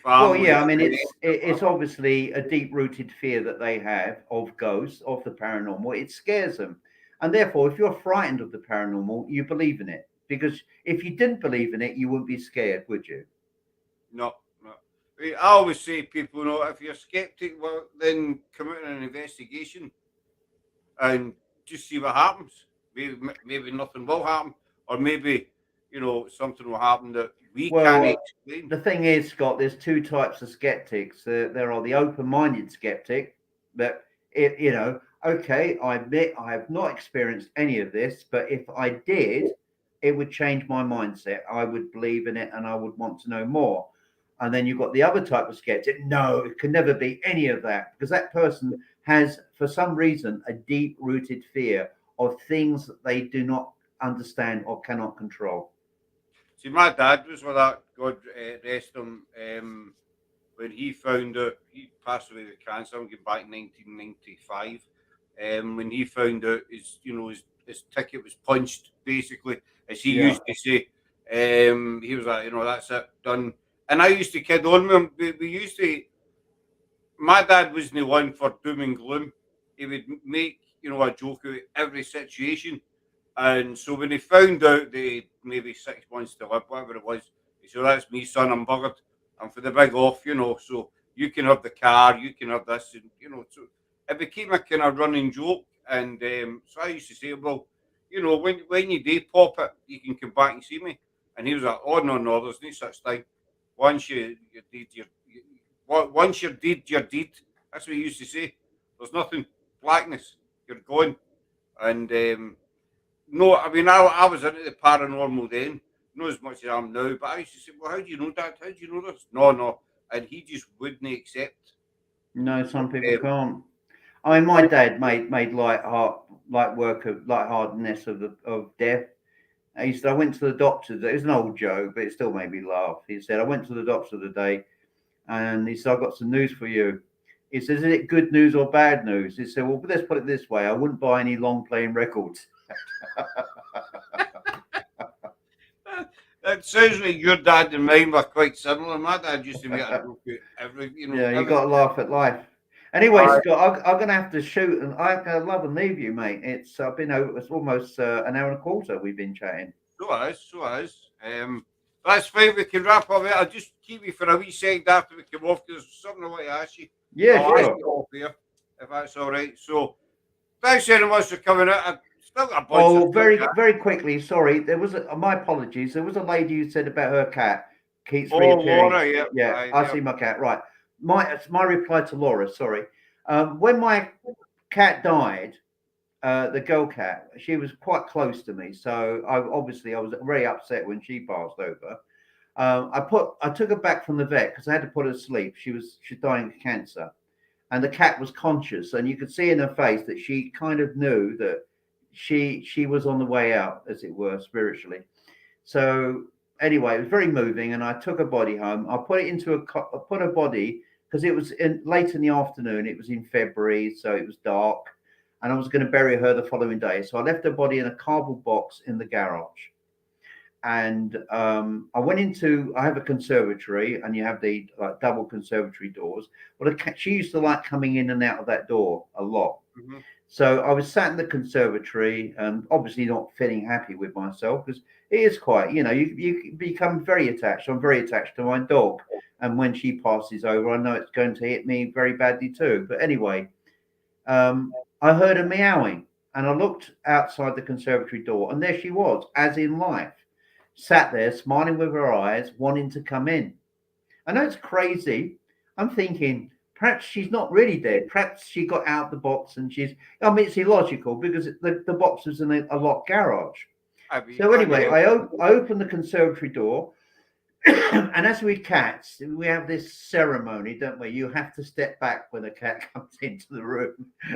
Well, family yeah, or I mean, friends or it's whatever. obviously a deep-rooted fear that they have of ghosts, of the paranormal. It scares them, and therefore, if you're frightened of the paranormal, you believe in it. Because if you didn't believe in it, you wouldn't be scared, would you? No, no. I always say people, if you're skeptic, well, then come out in an investigation and just see what happens. Maybe nothing will happen, or maybe something will happen that we can't Well, explain. the thing is, Scott, there's two types of skeptics. There are the open-minded skeptic that okay, I admit I have not experienced any of this, but if I did, it would change my mindset. I would believe in it and I would want to know more. And then you've got the other type of skeptic. No, it can never be any of that because that person has, for some reason, a deep-rooted fear of things that they do not understand or cannot control. See, my dad was with that. God rest him. When he found out he passed away with cancer, I'm getting back in 1995. When he found out his ticket was punched, basically, as he Yeah. used to say, he was like, that's it, done. And I used to kid on with him. We used to. My dad wasn't the one for doom and gloom. He would make a joke out of every situation. And so when he found out they maybe 6 months to live, whatever it was, he said, "That's me, son. I'm buggered. I'm for the big off, so you can have the car, you can have this." And, so it became a kind of running joke. And so I used to say, "Well, when you do pop it, you can come back and see me." And he was like, "Oh, no, no, there's no such thing. Once you did once you're dead, you're dead." That's what he used to say. There's nothing blackness. You're gone. And no, I mean, I was into the paranormal then, not as much as I am now, but I used to say, "Well, how do you know that? How do you know this?" No, no. And he just wouldn't accept. No, some people Um, can't. I mean, my dad made light-heartedness of death. He said, I went to the doctor. It was an old joke, but it still made me laugh. He said, I went to the doctor today, and he said, I've got some news for you. He says, is it good news or bad news? He said, well, let's put it this way: I wouldn't buy any long playing records. It sounds like your dad and mine were quite similar. My dad used to make a joke at Yeah, you every. got to laugh at life. Anyway, Uh, Scott, I'm going to have to shoot, and I love and leave you, mate. It's been over. It's almost an hour and a quarter. We've been chatting. so as. That's fine. We can wrap up. I'll just keep you for a wee second after we come off because there's something I want to ask you. Yeah, I'll ask sure. you off here if that's all right. So thanks very much for coming out. I've still got a bunch of Oh, stuff. very quickly. Sorry, there was my apologies. There was a lady who said about her cat keeps Oh, reappearing. Laura, yeah, Yeah, I yeah. see my cat. Right, my reply to Laura. Sorry, when my cat died, the girl cat, she was quite close to me, so I was very upset when she passed over. I took her back from the vet because I had to put her to sleep. She's dying of cancer, and the cat was conscious, and you could see in her face that she kind of knew that she was on the way out, as it were, spiritually. So anyway, it was very moving, and I took her body home. I put it into I put her body because it was late in the afternoon. It was in February, so it was dark, and I was going to bury her the following day. So I left her body in a cardboard box in the garage, and I went into. I have a conservatory, and you have the like double conservatory doors. Well, she used to like coming in and out of that door a lot. Mm-hmm. So I was sat in the conservatory, and obviously not feeling happy with myself because it is quite, you become very attached. I'm very attached to my dog, and when she passes over, I know it's going to hit me very badly too. But anyway, I heard her meowing, and I looked outside the conservatory door, and there she was, as in life, sat there smiling with her eyes, wanting to come in. I know it's crazy. I'm thinking perhaps she's not really dead. Perhaps she got out the box and I mean, it's illogical because the box was in a locked garage. I mean, you So can't anyway, help. I opened the conservatory door, and as with cats, we have this ceremony, don't we? You have to step back when a cat comes into the room.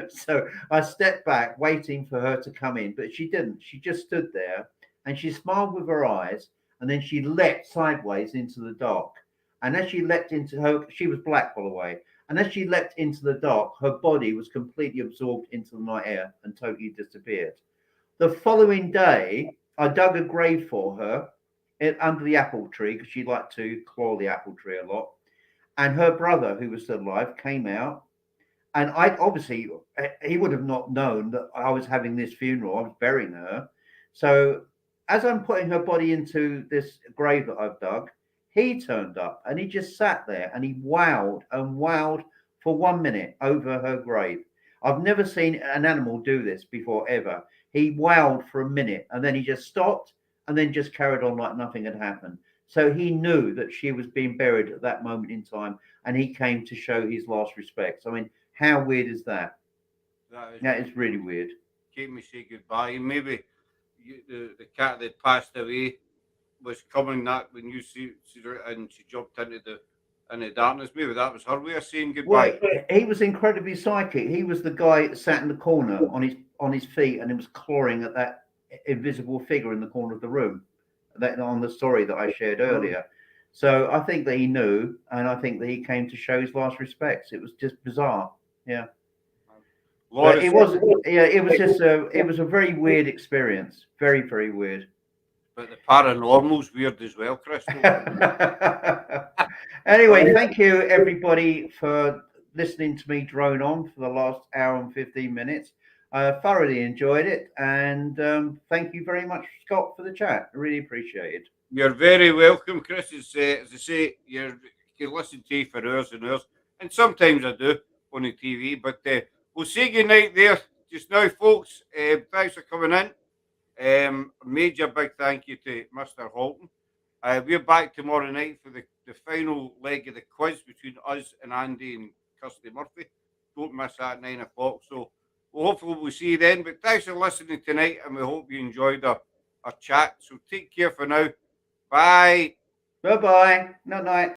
So I stepped back, waiting for her to come in, but she didn't. She just stood there, and she smiled with her eyes, and then she leapt sideways into the dark. And as she leapt into she was black, by the way. And as she leapt into the dark, her body was completely absorbed into the night air and totally disappeared. The following day, I dug a grave for her under the apple tree because she liked to claw the apple tree a lot. And her brother, who was still alive, came out. And I obviously, he would have not known that I was having this funeral. I was burying her. So as I'm putting her body into this grave that I've dug, he turned up and he just sat there and he wowed and wowed for 1 minute over her grave. I've never seen an animal do this before ever. He wowed for a minute and then he just stopped and then just carried on like nothing had happened. So he knew that she was being buried at that moment in time, and he came to show his last respects. I mean, how weird is that? That is really weird. Came to say goodbye. Maybe the cat that passed away was coming that when you see her and she jumped into the darkness. Maybe that was her way of saying Well, goodbye. he was incredibly psychic. He was the guy that sat in the corner on his feet, and he was clawing at that invisible figure in the corner of the room. That on the story that I shared earlier. So I think that he knew, and I think that he came to show his last respects. It was just bizarre. Yeah. But it was, yeah, it was a very weird experience. Very, very weird. But the paranormal's weird as well, Chris. Anyway, thank you everybody for listening to me drone on for the last hour and 15 minutes. I thoroughly enjoyed it, and thank you very much, Scott, for the chat. I really appreciate it. You're very welcome, Chris. As I say, you can listen to you for hours and hours, and sometimes I do on the TV. But we'll say good night there just now, folks. Thanks for coming in. Major big thank you to Mr. Halton. We're back tomorrow night for the final leg of the quiz between us and Andy and Kirsty Murphy. Don't miss that at 9 o'clock. So hopefully we'll see you then. But thanks for listening tonight, and we hope you enjoyed our chat. So take care for now. Bye. Bye bye. Night night.